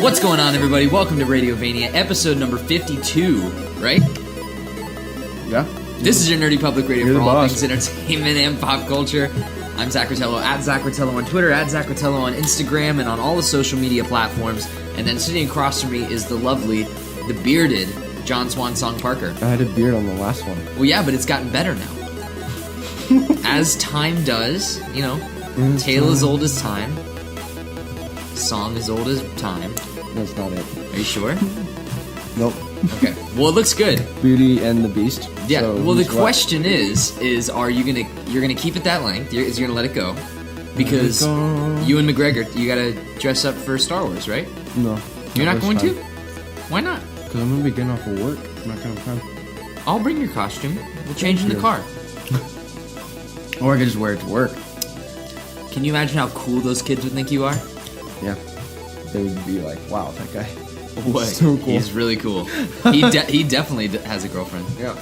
What's going on, everybody? Welcome to Radiovania, episode number 52, right? Yeah. This is your nerdy public radio for all boss. things entertainment and pop culture. I'm Zach Rotello, at Zach Rotello on Twitter, at Zach Rotello on Instagram, and on all the social media platforms. And then sitting across from me is the lovely, the bearded John Swansong Parker. I had a beard on the last one. Well, yeah, but it's gotten better now. As time does, you know, tale as old as time, song as old as time. That's not it. Are you sure? Nope. Okay. Well, it looks good. Beauty and the Beast. Yeah. So well, the who's what? question is are you gonna keep it that length? Is you're gonna let it go? Because you and McGregor, you gotta dress up for Star Wars, right? No. You're not going time. to? Why not? Because I'm gonna be getting off of work. I'm not gonna have time. I'll bring your costume. We'll change in the car. Or I could just wear it to work. Can you imagine how cool those kids would think you are? Yeah. They would be like, wow, that guy. What? So cool. He's really cool. He definitely has a girlfriend. Yeah.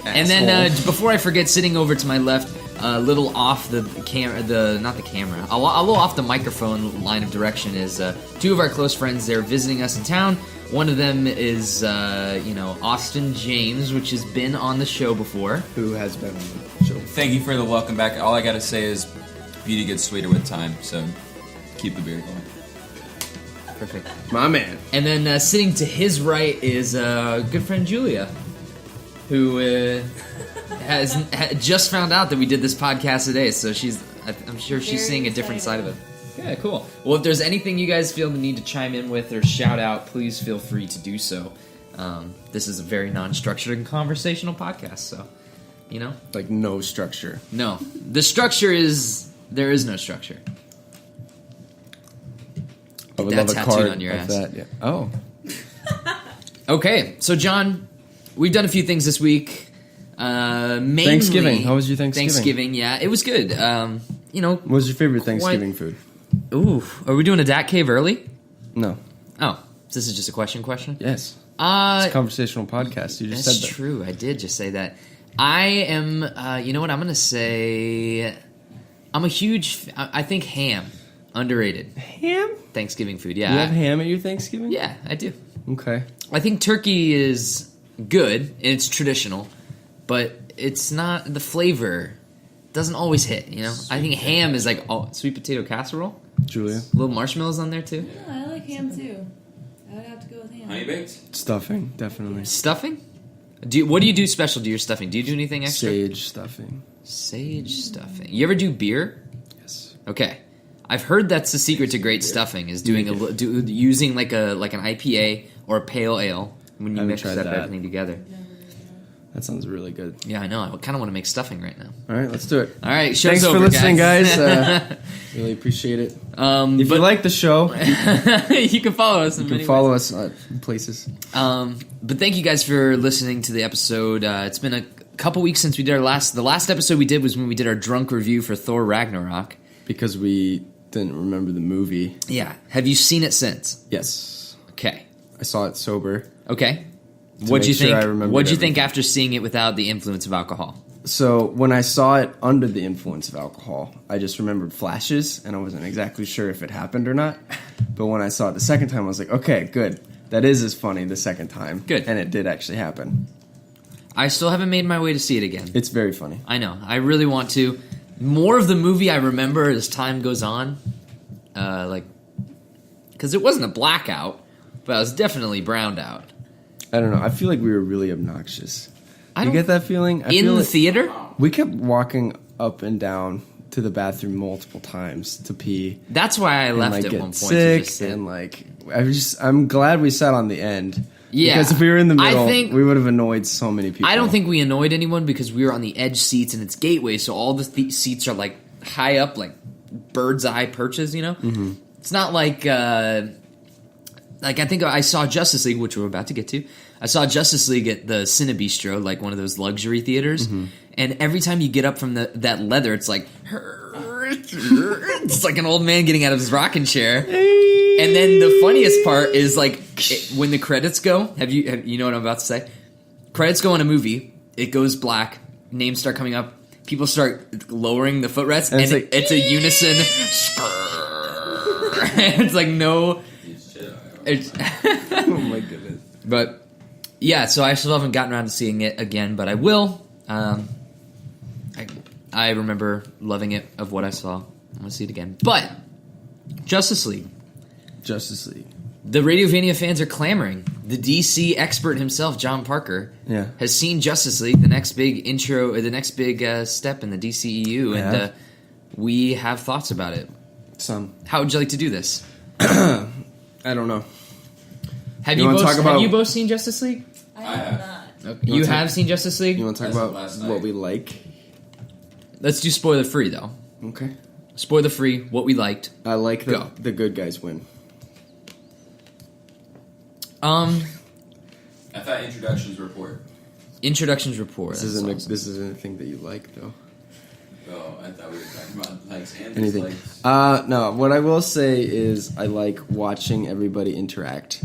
And then before I forget, sitting over to my left, a little off the camera, not the camera, a little off the microphone line of direction is two of our close friends. They're visiting us in town. One of them is, Austin James, which has been on the show before. Who has been on the show? Thank you for the welcome back. All I gotta say is beauty gets sweeter with time, so keep the beard going. Perfect. My man. And then sitting to his right is good friend Julia, who has just found out that we did this podcast today, so I'm sure she's seeing a different side of it. Yeah, cool. Well, if there's anything you guys feel the need to chime in with or shout out, please feel free to do so. This is a very non-structured and conversational podcast, so, you know? Like, no structure. No. The structure is, there is no structure. I would That love a tattooed card on your of ass. that. Yeah. Oh. Okay, so John, we've done a few things this week. Mainly Thanksgiving. How was your Thanksgiving? Thanksgiving, yeah, it was good. What was your favorite Thanksgiving food? Ooh, are we doing a Dat Cave early? No. Oh, this is just a question? Yes. It's a conversational podcast. You just said that. That's true. I did just say that. I am. You know what? I'm gonna say. I'm a huge. I think ham underrated. Ham? Thanksgiving food. Yeah. You have ham at your Thanksgiving? Yeah, I do. Okay. I think turkey is good and it's traditional, but it's not the flavor. Doesn't always hit. You know. I think ham is like sweet potato casserole. Julia? Little marshmallows on there too. Yeah, I like ham too. I would have to go with ham. Honey baked? Stuffing, definitely. Stuffing? What do you do special to your stuffing? Do you do anything extra? Sage stuffing. Sage stuffing. You ever do beer? Yes. Okay. I've heard that's the secret to great stuffing is doing using like an IPA or a pale ale when you I haven't mix tried up that. everything together. That sounds really good. Yeah, I know. I kind of want to make stuffing right now. All right, let's do it. All right, show's Thanks over, for listening, guys. guys. Really appreciate it. If you like the show, you can follow us. you can follow us in places. But thank you guys for listening to the episode. It's been a couple weeks since we did the last episode we did was when we did our drunk review for Thor Ragnarok. Because we didn't remember the movie. Yeah. Have you seen it since? Yes. Okay. I saw it sober. Okay. What'd you make sure think? I remembered What'd you think everything. after seeing it without the influence of alcohol? So when I saw it under the influence of alcohol, I just remembered flashes, and I wasn't exactly sure if it happened or not. But when I saw it the second time, I was like, okay, good. That is as funny the second time. Good. And it did actually happen. I still haven't made my way to see it again. It's very funny. I know. I really want to. More of the movie I remember as time goes on. Because it wasn't a blackout, but I was definitely browned out. I don't know. I feel like we were really obnoxious. I You don't- get that feeling? I In feel the like theater? we kept walking up and down to the bathroom multiple times to pee. That's why I And left like at get one point. to sick just sit. and like I'm glad we sat on the end. Yeah. Because if we were in the I middle, think- we would have annoyed so many people. I don't think we annoyed anyone because we were on the edge seats and it's gateway, so all the seats are like high up, like bird's eye perches. You know, It's not like I think I saw Justice League, which we're about to get to. I saw Justice League at the Cinebistro, like one of those luxury theaters, and every time you get up from that leather, it's like it's like an old man getting out of his rocking chair. And then the funniest part is like when the credits go. You know what I'm about to say? Credits go in a movie. It goes black. Names start coming up. People start lowering the footrests, and it's a unison. It's like no. It's Oh my goodness. But yeah, so I still haven't gotten around to seeing it again, but I will. I remember loving it of what I saw. I want to see it again. But Justice League. The Radiovania fans are clamoring. The DC expert himself, John Parker, has seen Justice League, the next big step in the DCEU, and we have thoughts about it. How would you like to do this? I don't know. Have you both seen Justice League? I have not. Okay. You have seen Justice League? You want to talk about what we like? Let's do spoiler free though. Okay. Spoiler free. What we liked. I like the good guys win. I thought introductions report. This isn't a thing that you like though. Oh, I thought we were talking about likes and Anything? dislikes. No. What I will say is I like watching everybody interact,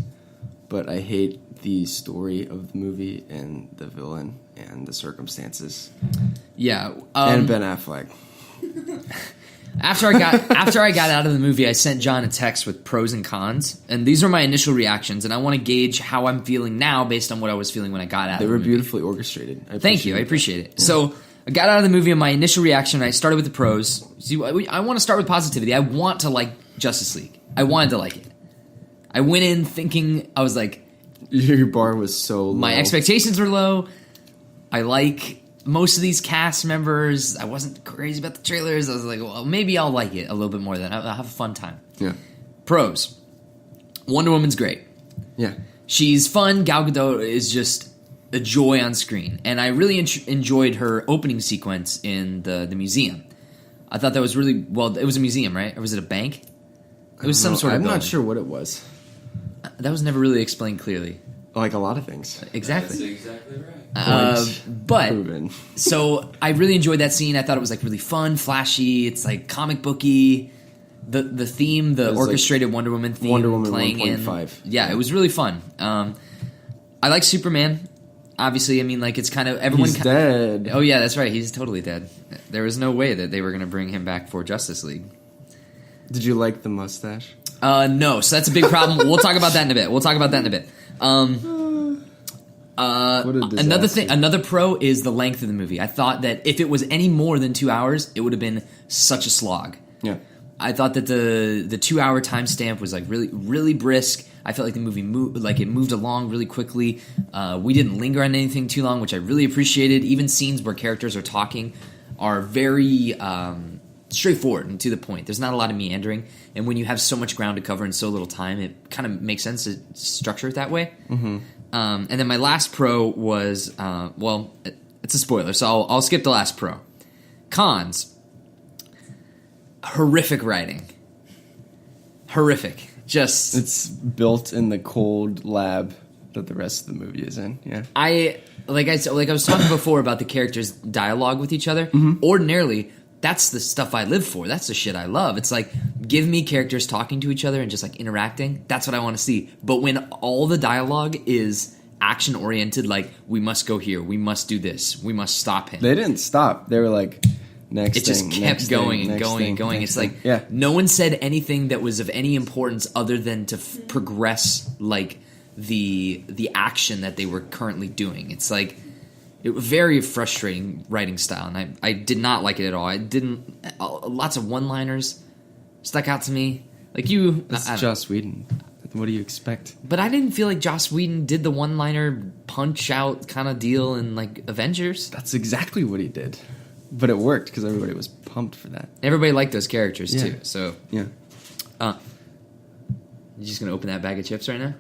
but I hate the story of the movie and the villain and the circumstances. Yeah. And Ben Affleck. After I got out of the movie, I sent John a text with pros and cons, and these are my initial reactions, and I want to gauge how I'm feeling now based on what I was feeling when I got out of the movie. They were beautifully orchestrated. Thank you. I appreciate it. Yeah. So I got out of the movie, and my initial reaction, I started with the pros. See, I want to start with positivity. I want to like Justice League. I wanted to like it. I went in thinking, I was like... Your bar was so low. My expectations were low. I like most of these cast members. I wasn't crazy about the trailers. I was like, well, maybe I'll like it a little bit more then. I'll have a fun time. Yeah. Pros. Wonder Woman's great. Yeah. She's fun. Gal Gadot is just a joy on screen. And I really enjoyed her opening sequence in the museum. I thought that was really... Well, it was a museum, right? Or was it a bank? It was some sort of building. I'm not sure what it was. That was never really explained clearly. Like a lot of things. Exactly. That's exactly right. But proven. So I really enjoyed that scene. I thought it was like really fun, flashy. It's like comic booky. The theme, the orchestrated like Wonder Woman theme, Wonder Woman playing 1.5. in. Yeah, it was really fun. I like Superman. Obviously, I mean, like it's kind of everyone. He's dead. Oh yeah, that's right. He's totally dead. There was no way that they were going to bring him back for Justice League. Did you like the mustache? No. So that's a big problem. We'll talk about that in a bit. Another pro is the length of the movie. I thought that if it was any more than 2 hours, it would have been such a slog. Yeah. I thought that the 2 hour timestamp was like really, really brisk. I felt like the movie moved along really quickly. We didn't linger on anything too long, which I really appreciated. Even scenes where characters are talking are very straightforward and to the point. There's not a lot of meandering, and when you have so much ground to cover in so little time, it kind of makes sense to structure it that way. Mm-hmm. And then my last pro was it's a spoiler, so I'll skip the last pro. Cons. Horrific writing. Horrific. Just it's built in the cold lab that the rest of the movie is in. Yeah. I was talking before about the characters' dialogue with each other. Mm-hmm. Ordinarily, that's the stuff I live for. That's the shit I love. It's like, give me characters talking to each other and just like interacting. That's what I want to see. But when all the dialogue is action oriented, like we must go here, we must do this, we must stop him. They didn't stop. They were like, next it thing. It just kept going and going and going. It's like no one said anything that was of any importance other than to progress like the action that they were currently doing. It's like it was very frustrating writing style, and I did not like it at all. I didn't. Lots of one-liners stuck out to me. Like you, it's Joss Whedon. What do you expect? But I didn't feel like Joss Whedon did the one-liner punch-out kind of deal in like Avengers. That's exactly what he did, but it worked because everybody was pumped for that. Everybody liked those characters too. So yeah. You just gonna open that bag of chips right now?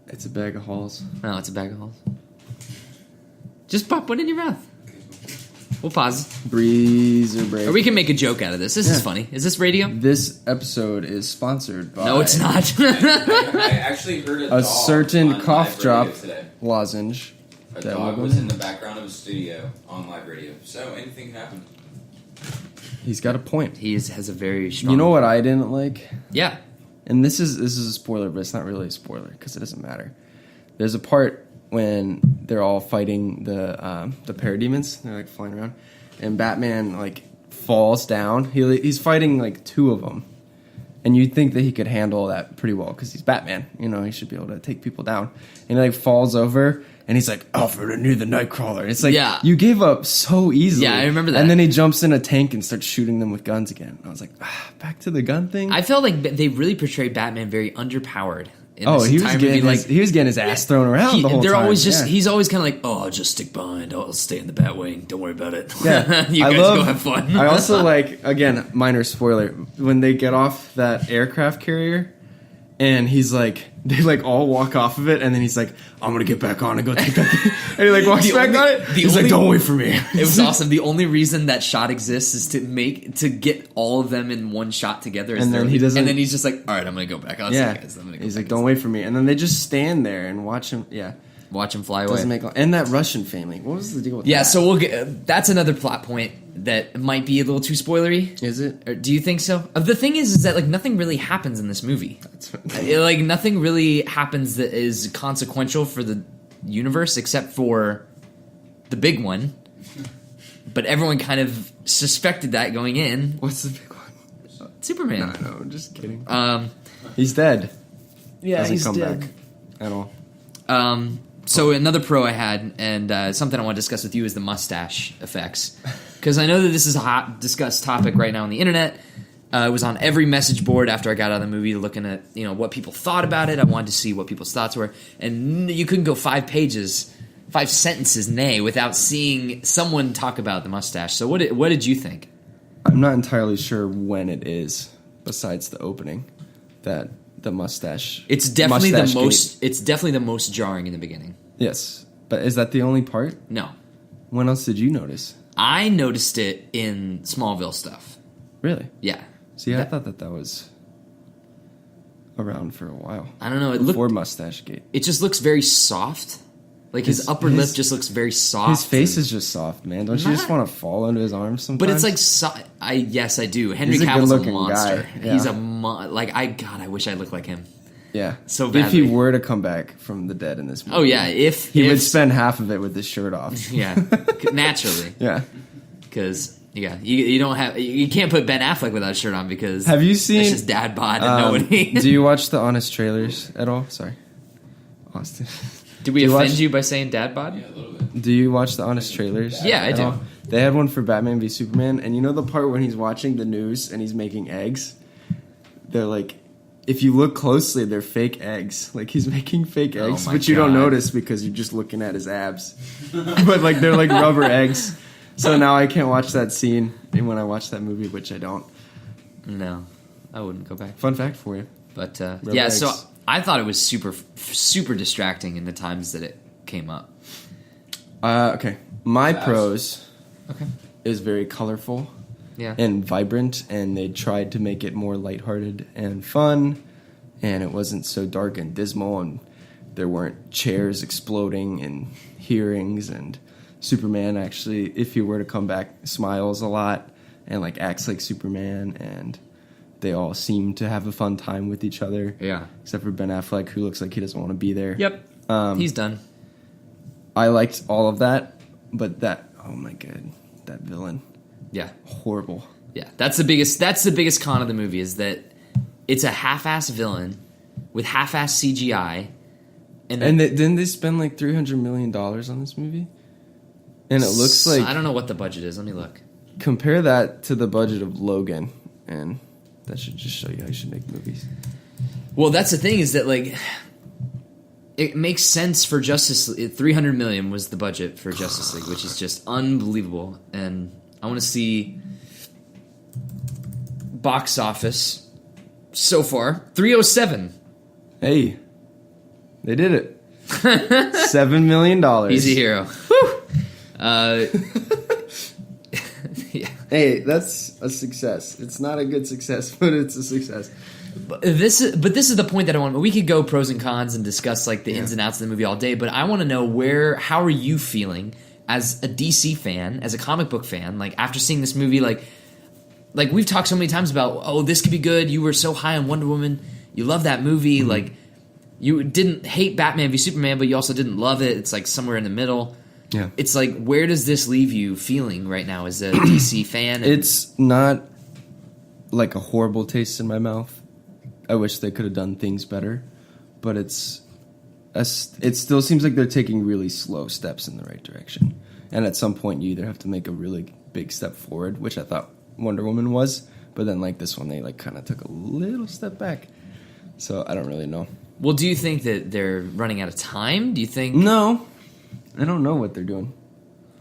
It's a bag of Halls. No, it's a bag of Halls. Just pop one in your mouth. We'll pause. Breeze or break. Or we can make a joke out of this. This is funny. Is this radio? This episode is sponsored by... No, it's not. I actually heard a certain cough drop today. Lozenge. A dog was in the background of a studio on live radio. So anything can happen. He's got a point. He has a very strong... You know what I didn't like? Yeah. And this is a spoiler, but it's not really a spoiler because it doesn't matter. There's a part when they're all fighting the parademons. They're like flying around, and Batman like falls down. He's fighting like two of them, And you'd think that he could handle that pretty well because he's Batman. You know, he should be able to take people down. And he like falls over and he's like, Alfred, I knew the Nightcrawler. And it's like, you gave up so easily. Yeah, I remember that. And then he jumps in a tank and starts shooting them with guns again. I was like, back to the gun thing? I felt like they really portrayed Batman very underpowered. He was getting his ass thrown around the whole time. He's always kind of like, I'll just stick behind. I'll stay in the Batwing. Don't worry about it. Yeah. You guys go have fun. I also like, again, minor spoiler, when they get off that aircraft carrier and he's like, they like all walk off of it and then he's like, I'm going to get back on and go take that thing. And he like walks back on it. He's like, don't wait for me. It was awesome. The only reason that shot exists is to get all of them in one shot together. And then he doesn't. And then he's just like, all right, I'm going to go back. He's like, don't wait for me. And then they just stand there and watch him. Yeah. Watch him fly away. And that Russian family. What was the deal with that? Yeah, so we'll get. That's another plot point that might be a little too spoilery. Is it? Or do you think so? The thing is that like nothing really happens in this movie. Like nothing really happens that is consequential for the universe except for the big one. But everyone kind of suspected that going in. What's the big one? Superman. No, I'm just kidding. He's dead. Yeah, Doesn't he's come dead. back at all. So another pro I had, and something I want to discuss with you, is the mustache effects. Because I know that this is a hot discussed topic right now on the internet. It was on every message board after I got out of the movie, looking at what people thought about it. I wanted to see what people's thoughts were, and you couldn't go 5 sentences, without seeing someone talk about the mustache. So what did you think? I'm not entirely sure when it is, besides the opening, that the mustache. It's definitely mustache the most. It's definitely the most jarring in the beginning. Yes, but is that the only part? No. When else did you notice? I noticed it in Smallville stuff. Really? Yeah. See, I thought that was around for a while. I don't know. Before Mustache Gate. It just looks very soft. Like his upper lip just looks very soft. His face is just soft, man. Don't you just want to fall into his arms sometimes? But it's like yes, I do. Henry He's a Cavill's a good-looking monster. guy. Yeah. He's a I wish I looked like him. Yeah. So badly. If he were to come back from the dead in this movie. Oh yeah, he would spend half of it with his shirt off. Yeah, naturally. Yeah. Because you can't put Ben Affleck without a shirt on because have you seen it's just dad bod and nobody. Do you watch the Honest trailers at all? Sorry, Austin. Did we offend you by saying dad bod? Yeah, a little bit. Do you watch the Honest trailers? Yeah, I do. All? They had one for Batman v Superman, and you know the part when he's watching the news and he's making eggs? They're like, if you look closely, they're fake eggs. Like he's making fake eggs, but you don't notice because you're just looking at his abs. But like they're like rubber eggs. So now I can't watch that scene when I watch that movie, which I don't. No, I wouldn't go back. Fun fact for you. But eggs. So I thought it was super, super distracting in the times that it came up. Okay. My pros is very colorful and vibrant, and they tried to make it more lighthearted and fun, and it wasn't so dark and dismal, and there weren't chairs exploding and hearings, and Superman actually, if he were to come back, smiles a lot and like acts like Superman, and they all seem to have a fun time with each other. Yeah. Except for Ben Affleck, who looks like he doesn't want to be there. Yep. He's done. I liked all of that, but oh my god, that villain. Yeah. Horrible. Yeah. That's the biggest con of the movie is that it's a half-ass villain with half-ass CGI. Didn't they spend like $300 million on this movie? And it looks like... I don't know what the budget is. Let me look. Compare that to the budget of Logan, and that should just show you how you should make movies. Well, that's the thing is that, like, it makes sense for Justice League. $300 million was the budget for Justice League, which is just unbelievable. And I want to see box office so far. 307. Hey, they did it. $7 million. Easy hero. Whew. Yeah. Hey, that's a success. It's not a good success, but it's a success. But this is the point that I want. We could go pros and cons and discuss like the ins and outs of the movie all day, but I want to know how are you feeling as a DC fan, as a comic book fan, like after seeing this movie, like we've talked so many times about, oh, this could be good. You were so high on Wonder Woman. You love that movie. Mm-hmm. Like you didn't hate Batman v Superman, but you also didn't love it. It's like somewhere in the middle. Yeah. It's like, where does this leave you feeling right now as a DC fan? It's not like a horrible taste in my mouth. I wish they could have done things better, but it still seems like they're taking really slow steps in the right direction. And at some point, you either have to make a really big step forward, which I thought Wonder Woman was, but then like this one, they like kind of took a little step back. So I don't really know. Well, do you think that they're running out of time? Do you think? No, I don't know what they're doing.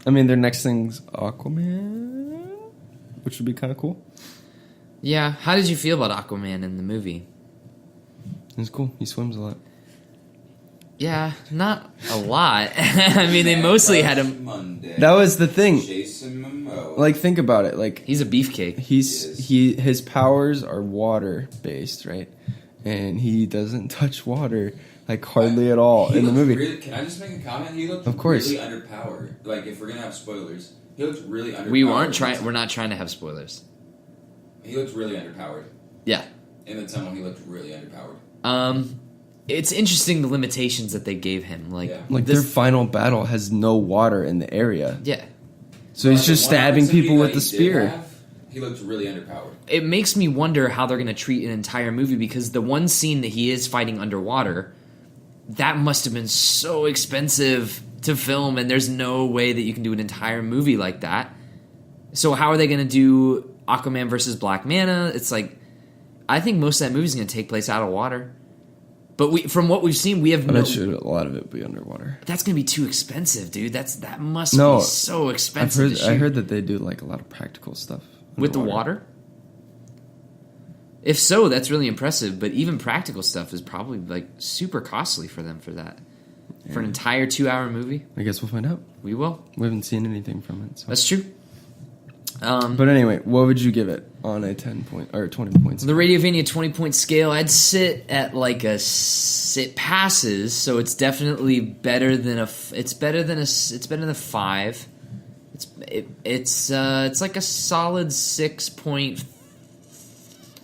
I mean, their next thing's Aquaman, which would be kind of cool. Yeah. How did you feel about Aquaman in the movie? It's cool. He swims a lot. Yeah, not a lot. I mean, they mostly had him. Monday. That was the thing. Jason Momoa. Like, think about it. Like, He's a beefcake. his powers are water based, right? And he doesn't touch water like hardly at all in the movie. Really, can I just make a comment? He looked Of course. really underpowered. Like, if we're gonna have spoilers, he looked really underpowered. We're not trying to have spoilers. He looked really underpowered. Yeah. In the tunnel, he looked really underpowered. It's interesting the limitations that they gave him. Like, Yeah. Like, their final battle has no water in the area. yeah. So he's just The one stabbing opportunity people with that the he did spear. have, he looked really underpowered. It makes me wonder how they're going to treat an entire movie, because the one scene that he is fighting underwater, that must have been so expensive to film, and there's no way that you can do an entire movie like that. So how are they going to do Aquaman versus Black Manta? It's like, I think most of that movie is going to take place out of water. But from what we've seen, we have I no. bet you a lot of it be underwater. That's going to be too expensive, dude. That must No, be so expensive. to I shoot. heard that they do like a lot of practical stuff With the underwater. water? If so, that's really impressive. But even practical stuff is probably like super costly for them for that. For an entire 2-hour movie, I guess we'll find out. we will. We haven't seen anything from it. So. That's true. But anyway, what would you give it on a 10 point or 20 points? The Radiovania 20-point scale, I'd sit at like it passes, so it's definitely better than a 5. It's better than a 5. It's like a solid 6.5,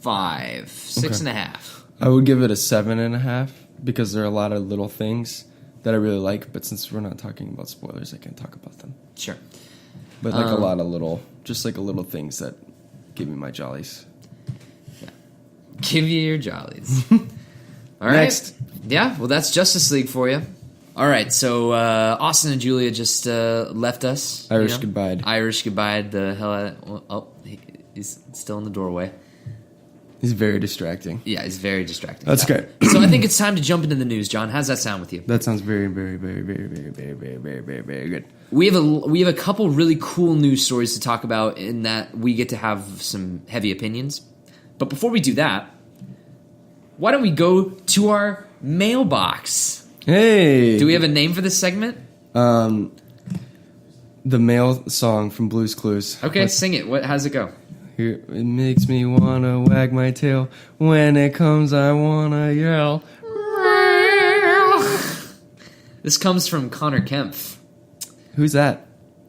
6.5. I would give it a 7.5 because there are a lot of little things that I really like. But since we're not talking about spoilers, I can't talk about them. Sure. But like a lot of little, just like a little things that give me my jollies. Give you your jollies. All right. Next. Yeah, well, that's Justice League for you. All right, so Austin and Julia just left us. Irish goodbye. Irish goodbye the hell out of... Oh, he's still in the doorway. He's very distracting. Yeah, he's very distracting. That's okay. So I think it's time to jump into the news, John. How's that sound with you? That sounds very, very, very, very, very, very, very, very, very, very good. We have a couple really cool news stories to talk about in that we get to have some heavy opinions. But before we do that, why don't we go to our mailbox? Hey! Do we have a name for this segment? The male song from Blue's Clues. Okay, sing it. How's it go? Here, it makes me wanna wag my tail. When it comes, I wanna yell. This comes from Connor Kempf. Who's that?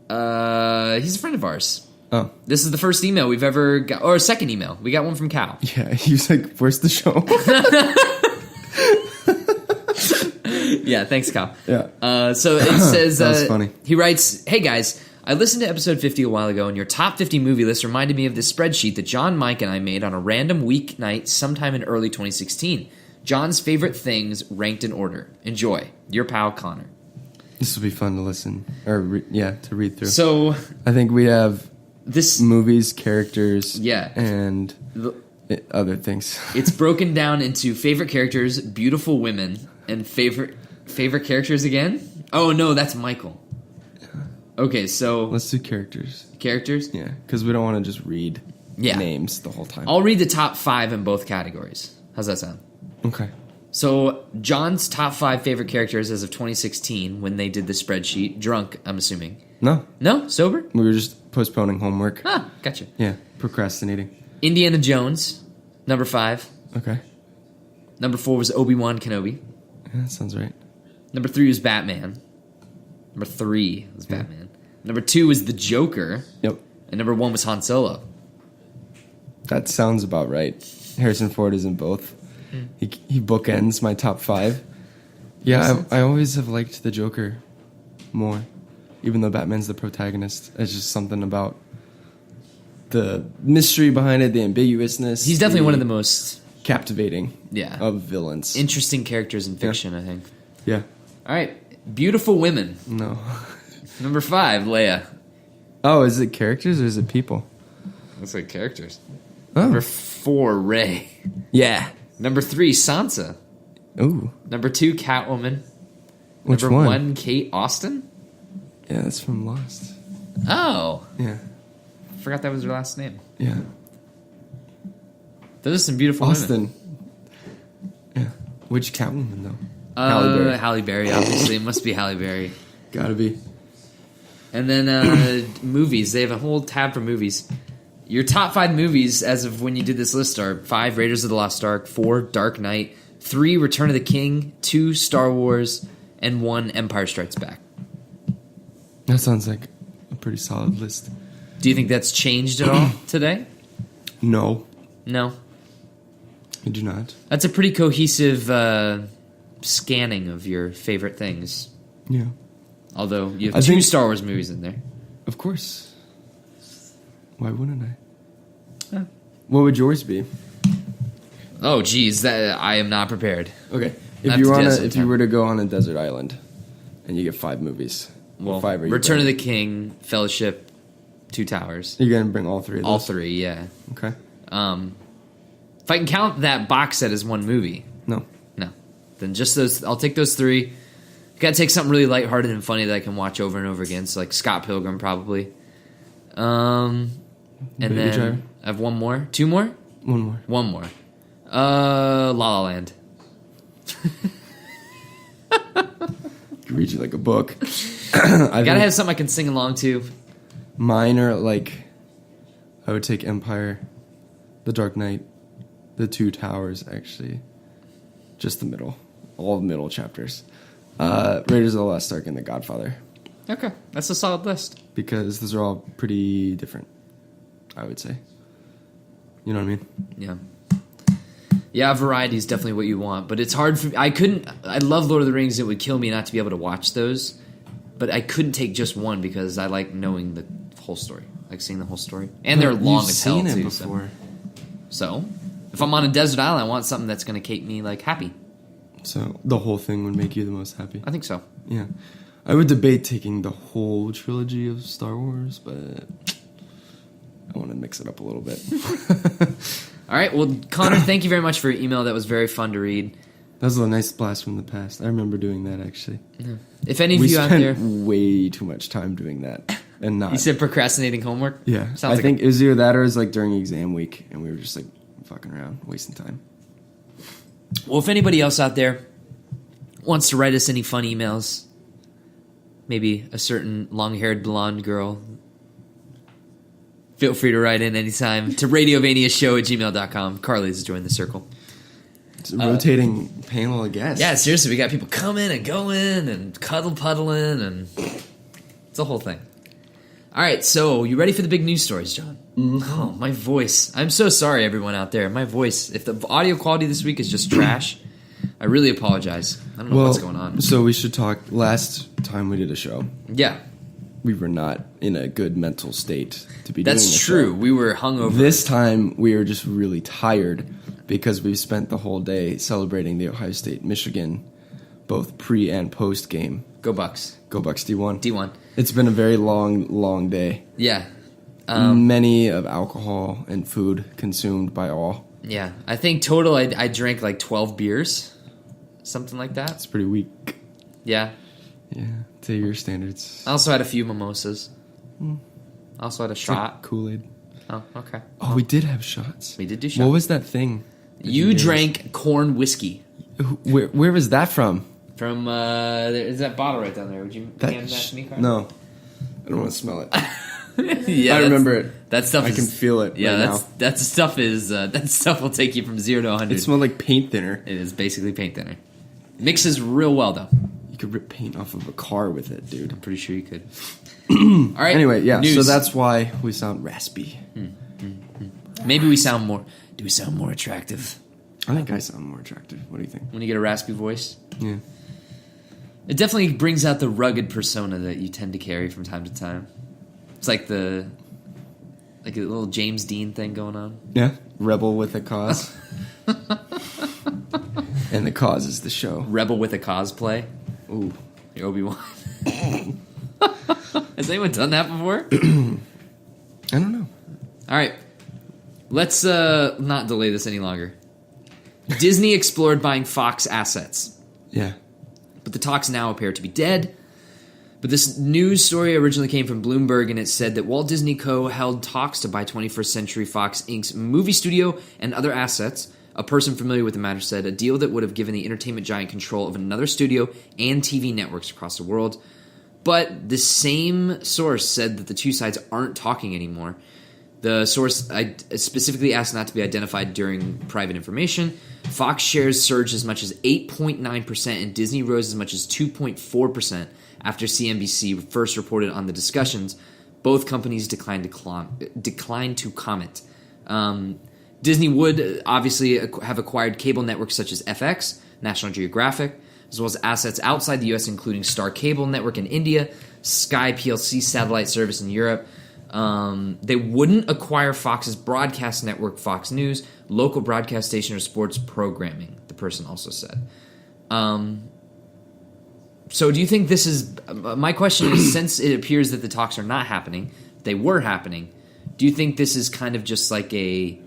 He's a friend of ours. Oh. This is the first email we've ever got, or second email. We got one from Cal. Yeah, he was like, where's the show? Yeah, thanks, Cal. Yeah. So it says, That was funny. He writes, "Hey guys, I listened to episode 50 a while ago, and your top 50 movie list reminded me of this spreadsheet that John, Mike, and I made on a random weeknight sometime in early 2016. John's favorite things ranked in order. Enjoy. Your pal, Connor." This will be fun to listen, or to read through. So I think we have this movies, characters, Yeah. and other things. It's broken down into favorite characters, beautiful women, and favorite characters again. Oh no, that's Michael. Okay, so Let's do characters. characters. Yeah, because we don't want to just read names the whole time. I'll read the top 5 in both categories. How's that sound? Okay. So John's top 5 favorite characters as of 2016 when they did the spreadsheet. Drunk, I'm assuming. No, sober. We were just postponing homework. Ah, gotcha. Yeah, procrastinating. Indiana Jones, number 5. Okay. Number 4 was Obi-Wan Kenobi. Yeah, that sounds right. Number 3 was Batman. Number 3 was Batman. Number 2 was the Joker. Yep. And number 1 was Han Solo. That sounds about right. Harrison Ford is in both. He bookends my top 5. Yeah, I always have liked the Joker more, even though Batman's the protagonist. It's just something about the mystery behind it, the ambiguousness. He's definitely one of the most captivating. Yeah. Of villains. Interesting characters in fiction, I think. Yeah. All right. Beautiful women. No. Number 5, Leia. Oh, is it characters or is it people? Looks like characters. Oh. Number 4, Rey. Yeah. Number 3, Sansa. Ooh. Number 2, Catwoman. Which Number one? 1, Kate Austen. Yeah, that's from Lost. Oh. Yeah. Forgot that was her last name. Yeah. Those are some beautiful women. Austin. Yeah. Which Catwoman, though? Halle Berry, obviously. It must be Halle Berry. Gotta be. And then movies. They have a whole tab for movies. Your top 5 movies as of when you did this list are 5, Raiders of the Lost Ark, 4, Dark Knight, 3, Return of the King, 2, Star Wars, and 1, Empire Strikes Back. That sounds like a pretty solid list. Do you think that's changed at all today? No. No. I do not. That's a pretty cohesive scanning of your favorite things. Yeah. Although you have I 2 think- Star Wars movies in there. Of course. Why wouldn't I? Huh. What would yours be? Oh, geez, that I am not prepared. Okay. Not If you to were desert if you time. were to go on a desert island and you get 5 movies, Well, what 5 are you Return of bringing? the King, Fellowship, 2 Towers. You're gonna bring all 3 of those? All 3, yeah. Okay. If I can count that box set as one movie, No. no. Then just those. I'll take those 3. Gotta take something really lighthearted and funny that I can watch over and over again. So like Scott Pilgrim, probably. And Baby then Driver? I have 1 more. 2 more? One more. 1 more. La La Land. You read you like a book. I gotta have something I can sing along to. Mine are like, I would take Empire, The Dark Knight, The 2 Towers, actually. Just the middle. All the middle chapters. Raiders of the Lost Ark and The Godfather. Okay, that's a solid list. Because those are all pretty different, I would say. You know what I mean? Yeah. Yeah, variety is definitely what you want, but it's hard for I love Lord of the Rings. It would kill me not to be able to watch those, but I couldn't take just one because I like knowing the whole story, like seeing the whole story, and they're long You've as hell seen it too. before. So, if I'm on a desert island, I want something that's going to keep me like happy. So the whole thing would make you the most happy. I think so. Yeah. I would debate taking the whole trilogy of Star Wars, but I want to mix it up a little bit. All right, well, Connor, thank you very much for your email. That was very fun to read. That was a nice blast from the past. I remember doing that, actually. If any of We you out spent there, way too much time doing that. And not. you said procrastinating homework. Yeah. Sounds I like think it was either that or it was like during exam week, and we were just like fucking around, wasting time. Well, if anybody else out there wants to write us any fun emails, maybe a certain long-haired blonde girl, feel free to write in anytime to radiovaniashow@gmail.com. Carly's joined the circle. It's a rotating panel of guests. Yeah, seriously, we got people coming and going and puddling, and it's a whole thing. All right, so you ready for the big news stories, John? Oh, my voice. I'm so sorry, everyone out there. My voice, if the audio quality this week is just trash, I really apologize. I don't know what's going on. So we should talk. Last time we did a show, Yeah, we were not in a good mental state to be doing that's the true. show. We were hungover. This time we were just really tired because we spent the whole day celebrating the Ohio State-Michigan, both pre and post game. Go Bucks. Go Bucks D1. D1. It's been a very long day. Yeah. Many of alcohol and food consumed by all. Yeah. I think total I drank like 12 beers. Something like that. It's pretty weak. Yeah. Yeah, to your standards. I also had a few mimosas. I also had a shot. Kool-Aid. Oh, okay. Oh, we did have shots. We did do shots. What was that thing? that You gave us? drank corn whiskey. Where was that from? From, there's that bottle right down there. Would you hand that to me, Carl? No. I don't want to smell it. Yeah, I remember it. That stuff I is... can feel it Yeah, right that's, now. that stuff is... that stuff will take you from 0 to 100. It smelled like paint thinner. It is basically paint thinner. Mixes real well, though. You could rip paint off of a car with it, dude. I'm pretty sure you could. All right. Anyway, yeah, news. so that's why we sound raspy. Maybe we sound more... Do we sound more attractive I think I sound more attractive. What do you think? when you get a raspy voice? Yeah. It definitely brings out the rugged persona that you tend to carry from time to time. It's like the Like a little James Dean thing going on. Yeah, rebel with a cause. And the cause is the show. Rebel with a cosplay. Ooh. You're Obi-Wan. Has anyone done that before? I don't know. All right. Let's not delay this any longer. Disney explored buying Fox assets, Yeah. but the talks now appear to be dead. But this news story originally came from Bloomberg, and it said that Walt Disney Co. held talks to buy 21st Century Fox Inc.'s movie studio and other assets. A person familiar with the matter said a deal that would have given the entertainment giant control of another studio and TV networks across the world. But the same source said that the two sides aren't talking anymore. The source specifically asked not to be identified during private information. Fox shares surged as much as 8.9% and Disney rose as much as 2.4% after CNBC first reported on the discussions. Both companies declined to comment. Disney would obviously have acquired cable networks such as FX, National Geographic, as well as assets outside the U.S., including Star Cable Network in India, Sky PLC satellite service in Europe. They wouldn't acquire Fox's broadcast network, Fox News, local broadcast station, or sports programming, the person also said. So do you think this is... my question is, since it appears that the talks are not happening, they were happening, do you think this is kind of just like a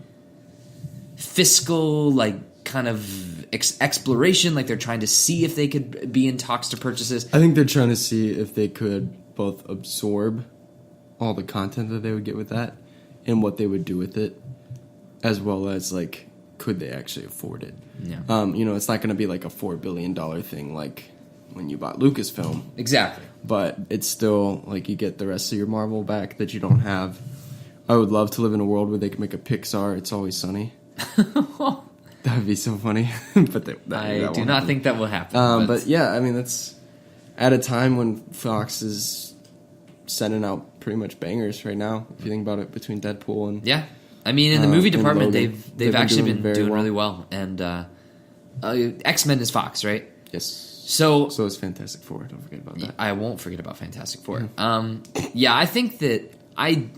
fiscal, like, kind of exploration, like they're trying to see if they could be in talks to purchase this? I think they're trying to see if they could both absorb all the content that they would get with that and what they would do with it, as well as, like, could they actually afford it? Yeah. It's not going to be like a $4 billion thing like when you bought Lucasfilm. Exactly. But it's still, like, you get the rest of your Marvel back that you don't have. I would love to live in a world where they can make a Pixar It's Always Sunny. That would be so funny. But I do not think that will happen. But yeah, I mean, that's at a time when Fox is sending out pretty much bangers right now. If you think about it, between Deadpool and yeah, I mean, in the movie department, Logan, they've actually been doing well. really well. And X-Men is Fox, right? Yes. So is Fantastic Four. Don't forget about that. I won't forget about Fantastic Four. Mm-hmm. Yeah, I think that I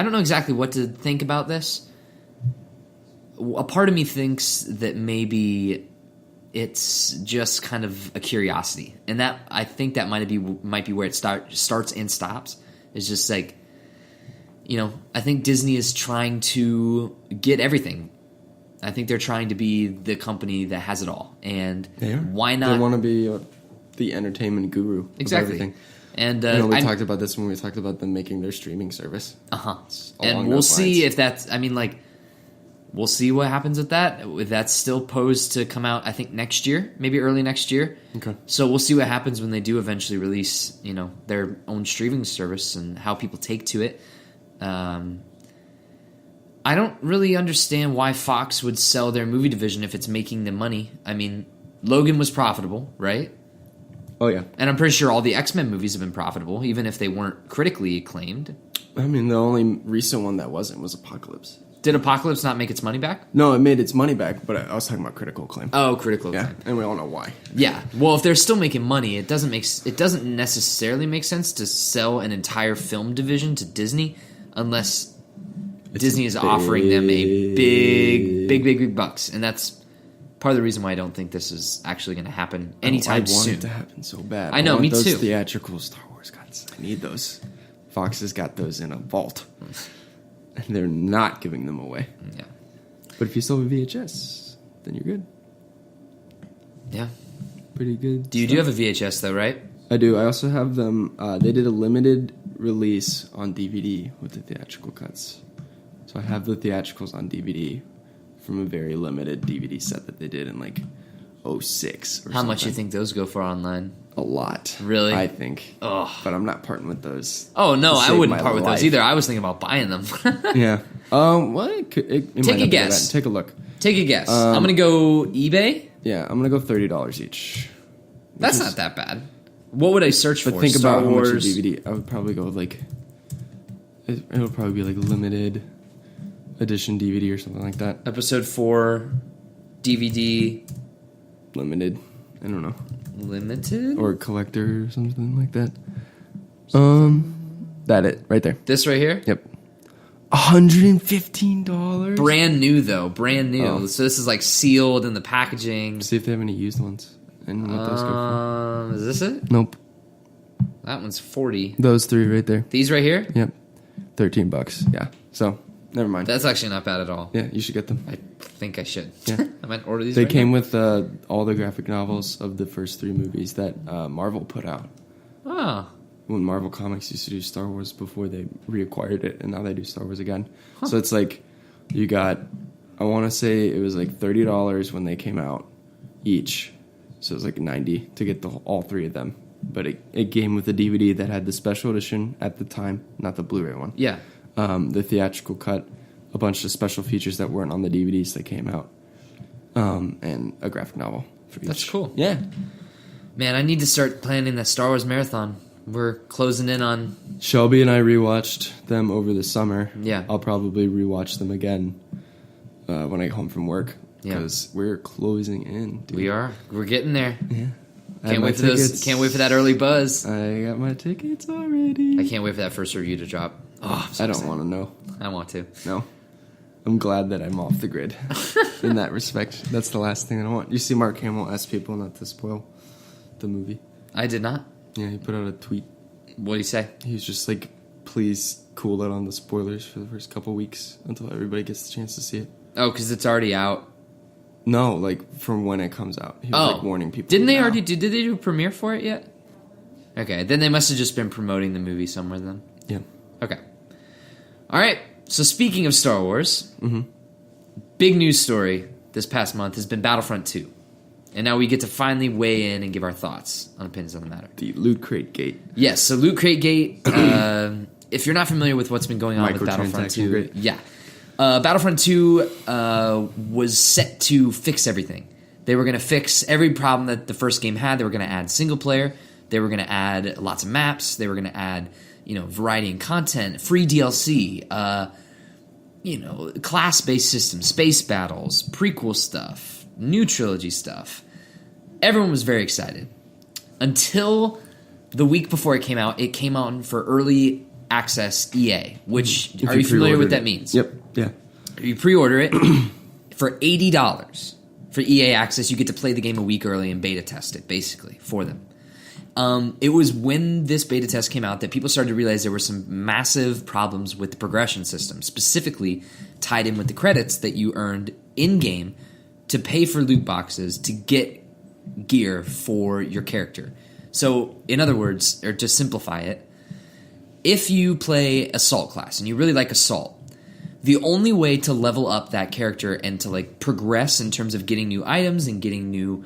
don't know exactly what to think about this. A part of me thinks that maybe it's just kind of a curiosity, and that I think that might be where it starts and stops. It's just like, I think Disney is trying to get everything. I think they're trying to be the company that has it all, and They are. Why not? They want to be the entertainment guru. Exactly. Of everything. And we talked about this when we talked about them making their streaming service. And we'll see if that's. I mean, like, we'll see what happens with that. That's still posed to come out, I think, next year, maybe early next year. Okay. So we'll see what happens when they do eventually release, their own streaming service and how people take to it. I don't really understand why Fox would sell their movie division if it's making them money. I mean, Logan was profitable, right? Oh, yeah. And I'm pretty sure all the X-Men movies have been profitable, even if they weren't critically acclaimed. I mean, the only recent one that wasn't was Apocalypse. Did Apocalypse not make its money back? No, it made its money back, but I was talking about critical acclaim. Oh, critical Yeah, acclaim. and we all know why. Yeah. Well, if they're still making money, it doesn't necessarily make sense to sell an entire film division to Disney unless Disney is offering them a big bucks. And that's part of the reason why I don't think this is actually going to happen anytime soon. I want it to happen so bad. I know, want me those too. Theatrical Star Wars cuts. I need those. Fox has got those in a vault. And they're not giving them away. Yeah. But if you still have a VHS, then you're good. Yeah. Pretty good. You do have a VHS though, right? I do. I also have them. They did a limited release on DVD with the theatrical cuts. So I have the theatricals on DVD from a very limited DVD set that they did in like 06 or How much something. you think those go for online? A lot. Really? I think. Ugh. But I'm not parting with those. Oh, no, to I save wouldn't my part with those life. either. I was thinking about buying them. Yeah. Well, it might Take not a be guess. that. Take a look. Take a guess. I'm going to go eBay. Yeah, I'm going to go $30 each. That's not that bad. What would I search for? But think Star about how much a Wars. DVD. I would probably go with like. It would probably be like limited edition DVD or something like that. Episode 4, DVD, Limited. I don't know. limited. Or collector or something like that. That it right there. This right here? Yep. $115. Brand new, though. Brand new. Oh. So this is like sealed in the packaging. See if they have any used ones. And what those go for. Is this it? Nope. That one's 40. Those three right there. These right here? Yep. $13. Yeah. So never mind. That's actually not bad at all. Yeah, you should get them. I think I should. Yeah. I might order these. They right came now. with all the graphic novels of the first 3 movies that Marvel put out. Oh. When Marvel Comics used to do Star Wars before they reacquired it, and now they do Star Wars again. So it's like, you got, I want to say it was like $30 when they came out each. So it was like $90 to get all 3 of them. But it came with a DVD that had the special edition at the time, not the Blu-ray one. Yeah. The theatrical cut, a bunch of special features that weren't on the DVDs that came out, and a graphic novel for each. That's cool. Yeah. Man, I need to start planning the Star Wars marathon. We're closing in on... Shelby and I rewatched them over the summer. Yeah. I'll probably rewatch them again when I get home from work. Yeah. Because we're closing in, dude. We are. We're getting there. Yeah. Can't wait for those. Can't wait for that early buzz. I got my tickets already. I can't wait for that first review to drop. Oh, I'm so I don't excited. want to know. I want to. No. I'm glad that I'm off the grid in that respect. That's the last thing I want. You see Mark Hamill ask people not to spoil the movie. I did not. Yeah, he put out a tweet. What do you say? He was just like, please cool it on the spoilers for the first couple weeks until everybody gets the chance to see it. Oh, because it's already out. No, like from when it comes out. He was like warning people. Didn't they now. already do? Did they do a premiere for it yet? Okay, then they must have just been promoting the movie somewhere then. Yeah. Okay. All right. So speaking of Star Wars, big news story this past month has been Battlefront 2. And now we get to finally weigh in and give our thoughts on opinions on the matter. The Loot Crate Gate. Yes, so Loot Crate Gate, if you're not familiar with what's been going on with Battlefront 2, Gate. yeah. Battlefront 2 was set to fix everything. They were going to fix every problem that the first game had. They were going to add single player. They were going to add lots of maps. They were going to add, variety and content, free DLC, class-based systems, space battles, prequel stuff, new trilogy stuff. Everyone was very excited. Until the week before it came out for early access EA, which, are you familiar with what that means? Yep, yeah. If you pre-order it, for $80 for EA access, you get to play the game a week early and beta test it, basically, for them. It was when this beta test came out that people started to realize there were some massive problems with the progression system, specifically tied in with the credits that you earned in-game to pay for loot boxes to get gear for your character. So, in other words, or to simplify it, if you play Assault class and you really like Assault, the only way to level up that character and to progress in terms of getting new items and getting new,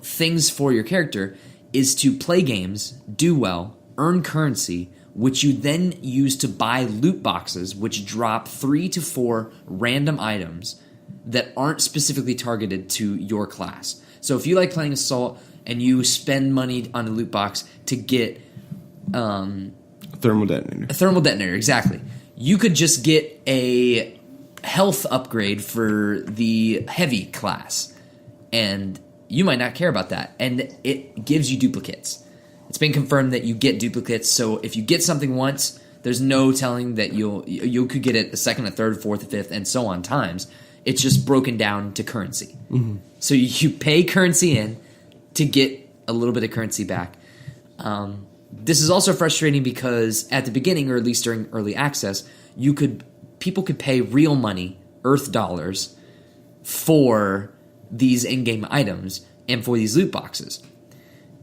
things for your character is to play games, do well, earn currency, which you then use to buy loot boxes, which drop 3 to 4 random items that aren't specifically targeted to your class. So if you like playing Assault and you spend money on a loot box to get Thermal detonator. a thermal detonator, exactly. You could just get a health upgrade for the heavy class, and you might not care about that, and it gives you duplicates. It's been confirmed that you get duplicates, so if you get something once, there's no telling that you could get it a second, a third, fourth, a fifth, and so on times. It's just broken down to currency. Mm-hmm. So you pay currency in to get a little bit of currency back. This is also frustrating because at the beginning, or at least during early access, people could pay real money, Earth dollars, for these in-game items and for these loot boxes.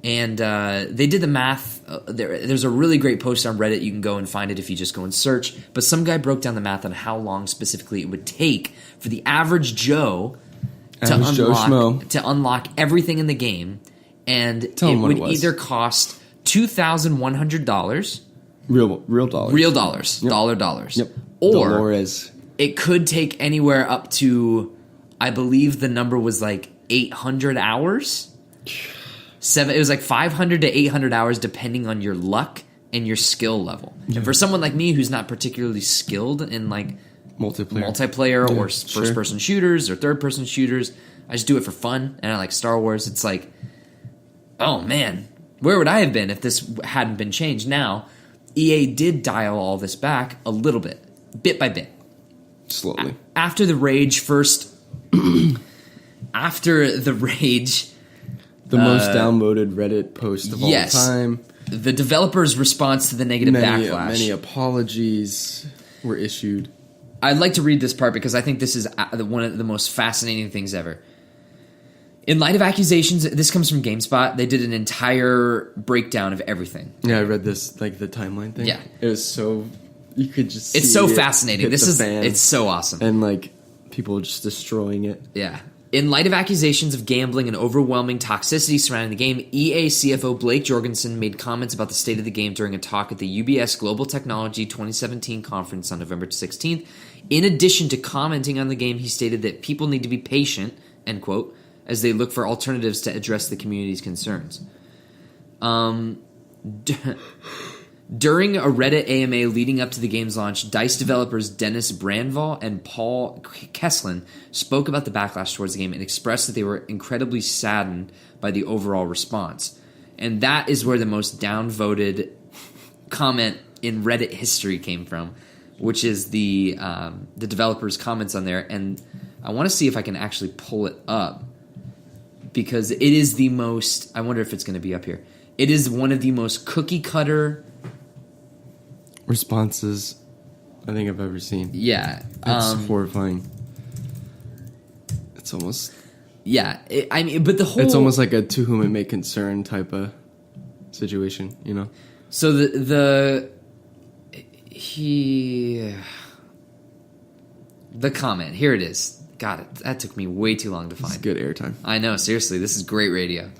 And they did the math. There's a really great post on Reddit. You can go and find it if you just go and search. But some guy broke down the math on how long specifically it would take for the average Joe to unlock everything in the game. And it would either cost $2,100. Real dollars. Real dollars. Yep. Dollars. Yep. Or Dolores. it could take anywhere up to, I believe the number was 800 hours. It was 500 to 800 hours depending on your luck and your skill level. And for someone like me who's not particularly skilled in multiplayer or first-person shooters or third-person shooters, I just do it for fun, and I like Star Wars. It's oh man, where would I have been if this hadn't been changed? Now, EA did dial all this back a little bit by bit. Slowly. After the rage first... after the rage... The most downloaded Reddit post of all time. The developers' response to the negative backlash. Many apologies were issued. I'd like to read this part because I think this is one of the most fascinating things ever. In light of accusations, this comes from GameSpot. They did an entire breakdown of everything. Yeah, I read this, like the timeline thing. Yeah. It was so... You could just see it's so fascinating. fan. It's so awesome. And like people just destroying it. Yeah. In light of accusations of gambling and overwhelming toxicity surrounding the game, EA CFO Blake Jorgensen made comments about the state of the game during a talk at the UBS Global Technology 2017 conference on November 16th. In addition to commenting on the game, he stated that people need to be patient, end quote, as they look for alternatives to address the community's concerns. During a Reddit AMA leading up to the game's launch, DICE developers Dennis Brandval and Paul Kesslin spoke about the backlash towards the game and expressed that they were incredibly saddened by the overall response. And that is where the most downvoted comment in Reddit history came from, which is the developers' comments on there. And I want to see if I can actually pull it up, because it is the most... I wonder if it's going to be up here. It is one of the most cookie-cutter... responses I think I've ever seen. Yeah. It's horrifying. It's almost... Yeah. I mean, but the whole... It's almost like a to whom it may concern type of situation, you know? So the comment, here it is. God, that took me way too long to find. It's good airtime. I know, seriously, this is great radio.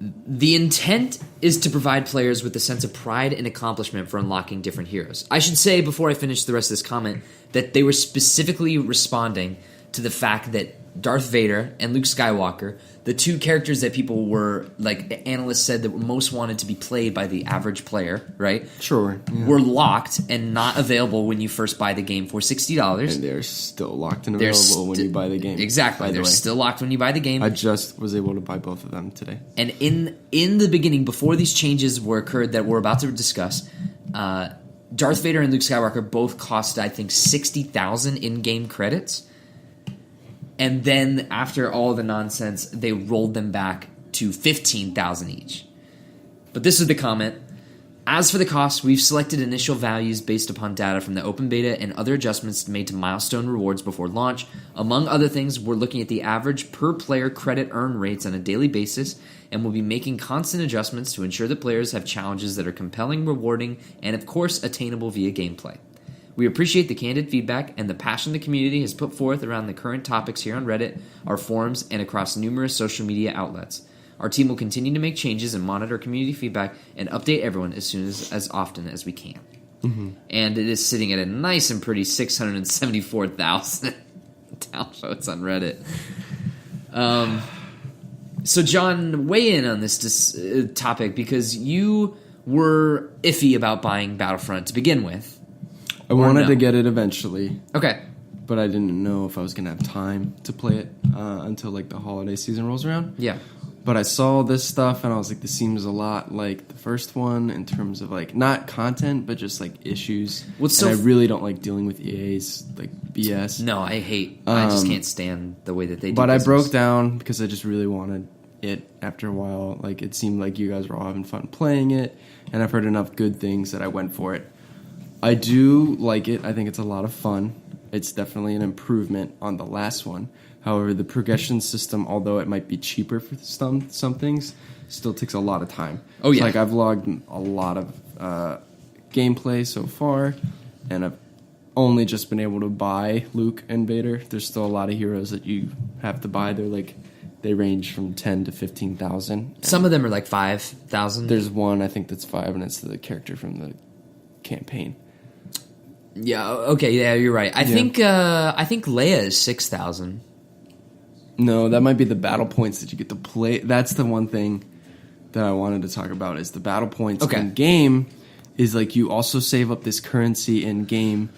The intent is to provide players with a sense of pride and accomplishment for unlocking different heroes. I should say, before I finish the rest of this comment, that they were specifically responding to the fact that Darth Vader and Luke Skywalker, the two characters that people were, like, analysts said that were most wanted to be played by the average player, right? Sure. Yeah. Were locked and not available when you first buy the game for $60. And they're still locked and available when you buy the game. Exactly. They're still locked when you buy the game. I just was able to buy both of them today. And in the beginning, before these changes were occurred that we're about to discuss, Darth Vader and Luke Skywalker both cost, I think, 60,000 in-game credits. And then after all the nonsense, they rolled them back to 15,000 each. But this is the comment. As for the cost, we've selected initial values based upon data from the open beta and other adjustments made to milestone rewards before launch. Among other things, we're looking at the average per-player credit earn rates on a daily basis, and we'll be making constant adjustments to ensure that players have challenges that are compelling, rewarding, and of course attainable via gameplay. We appreciate the candid feedback and the passion the community has put forth around the current topics here on Reddit, our forums, and across numerous social media outlets. Our team will continue to make changes and monitor community feedback and update everyone as often as we can. Mm-hmm. And it is sitting at a nice and pretty 674,000 downvotes on Reddit. So, John, weigh in on this topic, because you were iffy about buying Battlefront to begin with. I wanted to get it eventually. Okay. But I didn't know if I was going to have time to play it until like the holiday season rolls around. Yeah. But I saw this stuff and I was like, this seems a lot like the first one in terms of like not content, but just like issues. And I really don't like dealing with EA's like BS. No, I just can't stand the way that they do But business. I broke down because I just really wanted it after a while. Like it seemed like you guys were all having fun playing it, and I've heard enough good things that I went for it. I do like it. I think it's a lot of fun. It's definitely an improvement on the last one. However, the progression system, although it might be cheaper for some things, still takes a lot of time. Oh, yeah. So, like, I've logged a lot of gameplay so far, and I've only just been able to buy Luke and Vader. There's still a lot of heroes that you have to buy. They range from 10 to 15,000. Some of them are like 5,000. There's one, I think, that's 5, and it's the character from the campaign. Yeah. Okay. Yeah, you're right. I think Leia is 6,000. No, that might be the battle points that you get to play. That's the one thing that I wanted to talk about is the battle points in game. Is like you also save up this currency in game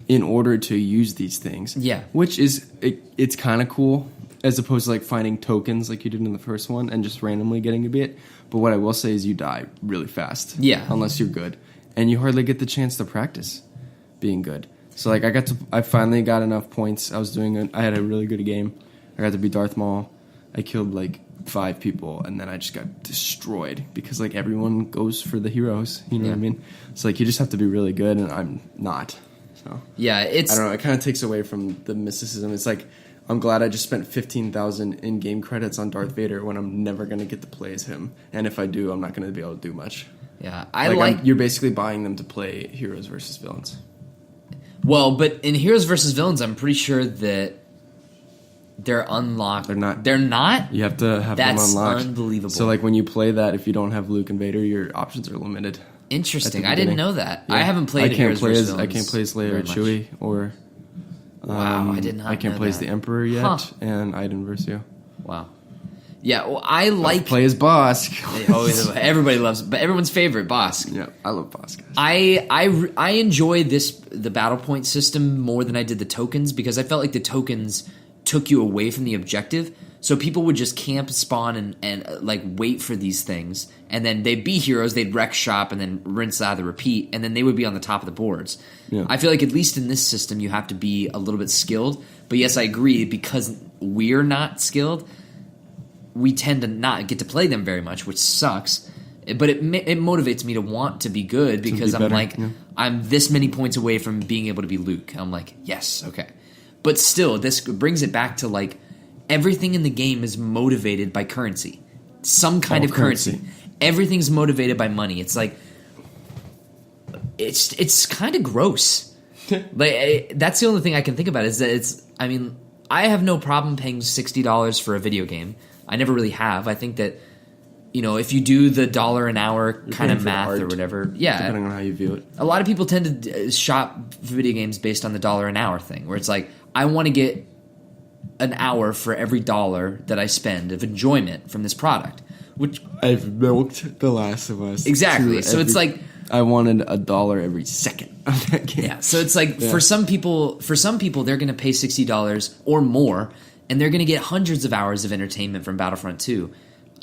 in order to use these things. Yeah. Which is it's kind of cool. as opposed to like finding tokens like you did in the first one and just randomly getting a bit. But what I will say is you die really fast. Yeah. Unless you're good. And you hardly get the chance to practice being good. So like I finally got enough points. I had a really good game. I got to beat Darth Maul. I killed like 5 people, and then I just got destroyed because like everyone goes for the heroes. You know what I mean? It's like you just have to be really good, and I'm not. So yeah, I don't know. It kind of takes away from the mysticism. It's like I'm glad I just spent 15,000 in-game credits on Darth Vader when I'm never gonna get to play as him, and if I do, I'm not gonna be able to do much. Yeah, you're basically buying them to play heroes versus villains. Well, but in Heroes versus Villains, I'm pretty sure that they're unlocked. They're not. They're not? You have to have them unlocked. That's unbelievable. So, like, when you play that, if you don't have Luke and Vader, your options are limited. Interesting. I didn't know that. Yeah. I haven't played Heroes versus Villains. I can't play as Leia or Chewie, or... Wow, I did not know I can't play as that. the Emperor yet, and Iden Versio. Wow. Yeah, well, I like... Play as Bosk. Everybody loves... But everyone's favorite, Bosk. Yeah, I love Bosk. I enjoy the battle point system more than I did the tokens, because I felt like the tokens took you away from the objective. So people would just camp, spawn, and like wait for these things, and then they'd be heroes, they'd wreck shop, and then rinse out the repeat, and then they would be on the top of the boards. Yeah. I feel like at least in this system you have to be a little bit skilled, but yes, I agree, because we're not skilled, we tend to not get to play them very much, which sucks. But it motivates me to want to be good, because I'm like, I'm this many points away from being able to be Luke. I'm like, yes, okay. But still, this brings it back to like, everything in the game is motivated by currency. Some kind of currency. Everything's motivated by money. It's like, it's kind of gross. Like, that's the only thing I can think about is that I have no problem paying $60 for a video game. I never really have. I think that, if you do the $1 an hour kind of math or whatever, depending on how you view it. A lot of people tend to shop video games based on the $1 an hour thing, where it's like, I want to get an hour for every $1 that I spend of enjoyment from this product. Which I've milked The Last of Us. Exactly. So it's like, I wanted $1 every second of that game. Yeah. So it's like, for some people they're going to pay $60 or more, and they're going to get hundreds of hours of entertainment from Battlefront 2.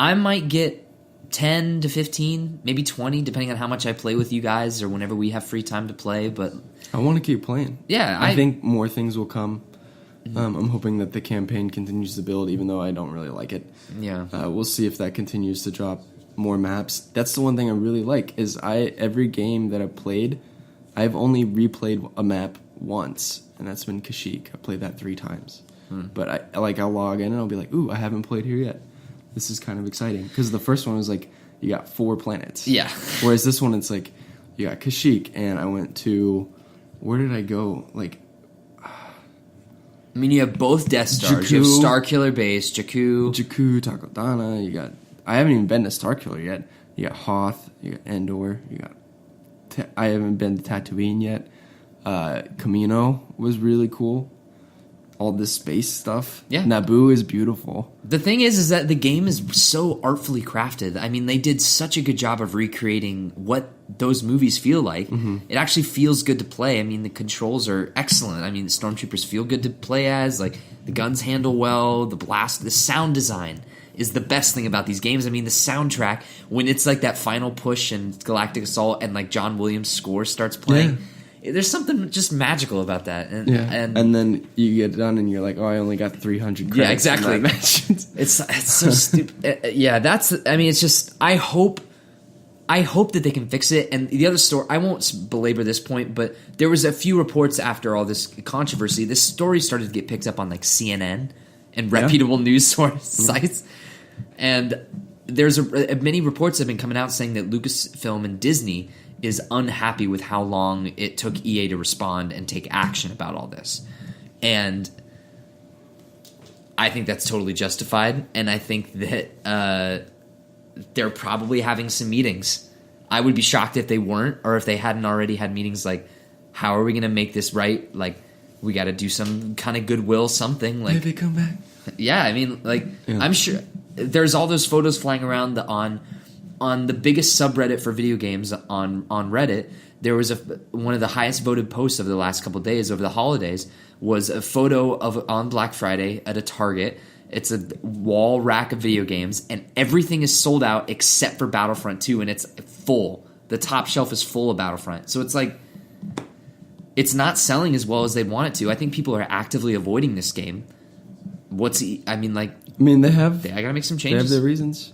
I might get 10 to 15, maybe 20, depending on how much I play with you guys or whenever we have free time to play. But I want to keep playing. Yeah. I think more things will come. I'm hoping that the campaign continues to build, even though I don't really like it. Yeah. We'll see if that continues to drop more maps. That's the one thing I really like, is every game that I've played, I've only replayed a map once, and that's been Kashyyyk. I played that 3 times. But I'll log in and I'll be like, ooh, I haven't played here yet. This is kind of exciting. Because the first one was like, you got 4 planets. Yeah. Whereas this one, it's like, you got Kashyyyk, and I went to... Where did I go? Like... you have both Death Stars. Jakku, you have Starkiller Base, Jakku, Takodana. You got... I haven't even been to Starkiller yet. You got Hoth. You got Endor. You got... I haven't been to Tatooine yet. Camino was really cool. All this space stuff. Yeah. Naboo is beautiful. The thing is that the game is so artfully crafted. I mean, they did such a good job of recreating what those movies feel like. It actually feels good to play. I mean, the controls are excellent. I mean, the Stormtroopers feel good to play as. Like, the guns handle well. The sound design is the best thing about these games. I mean, the soundtrack, when it's like that final push and Galactic Assault and like John Williams' score starts playing... Yeah. There's something just magical about that. And then you get done and you're like, oh, I only got 300 credits. Yeah, exactly. It's so stupid. It's just, I hope that they can fix it. And the other story, I won't belabor this point, but there was a few reports after all this controversy. This story started to get picked up on like CNN and reputable news sites. And there's many reports have been coming out saying that Lucasfilm and Disney is unhappy with how long it took EA to respond and take action about all this. And I think that's totally justified, and I think that they're probably having some meetings. I would be shocked if they weren't, or if they hadn't already had meetings like, how are we going to make this right? Like, we got to do some kind of goodwill, something. Like, maybe come back. Yeah, I mean, like, I'm sure there's all those photos flying around on the biggest subreddit for video games on Reddit. There was one of the highest voted posts of the last couple of days over the holidays was a photo of on Black Friday at a Target, It's a wall rack of video games, and everything is sold out except for Battlefront 2, and it's full. The top shelf is full of Battlefront. So it's like, it's not selling as well as they'd want it to. I think people are actively avoiding this game. They I mean, they have. I gotta make some They have changes. their reasons.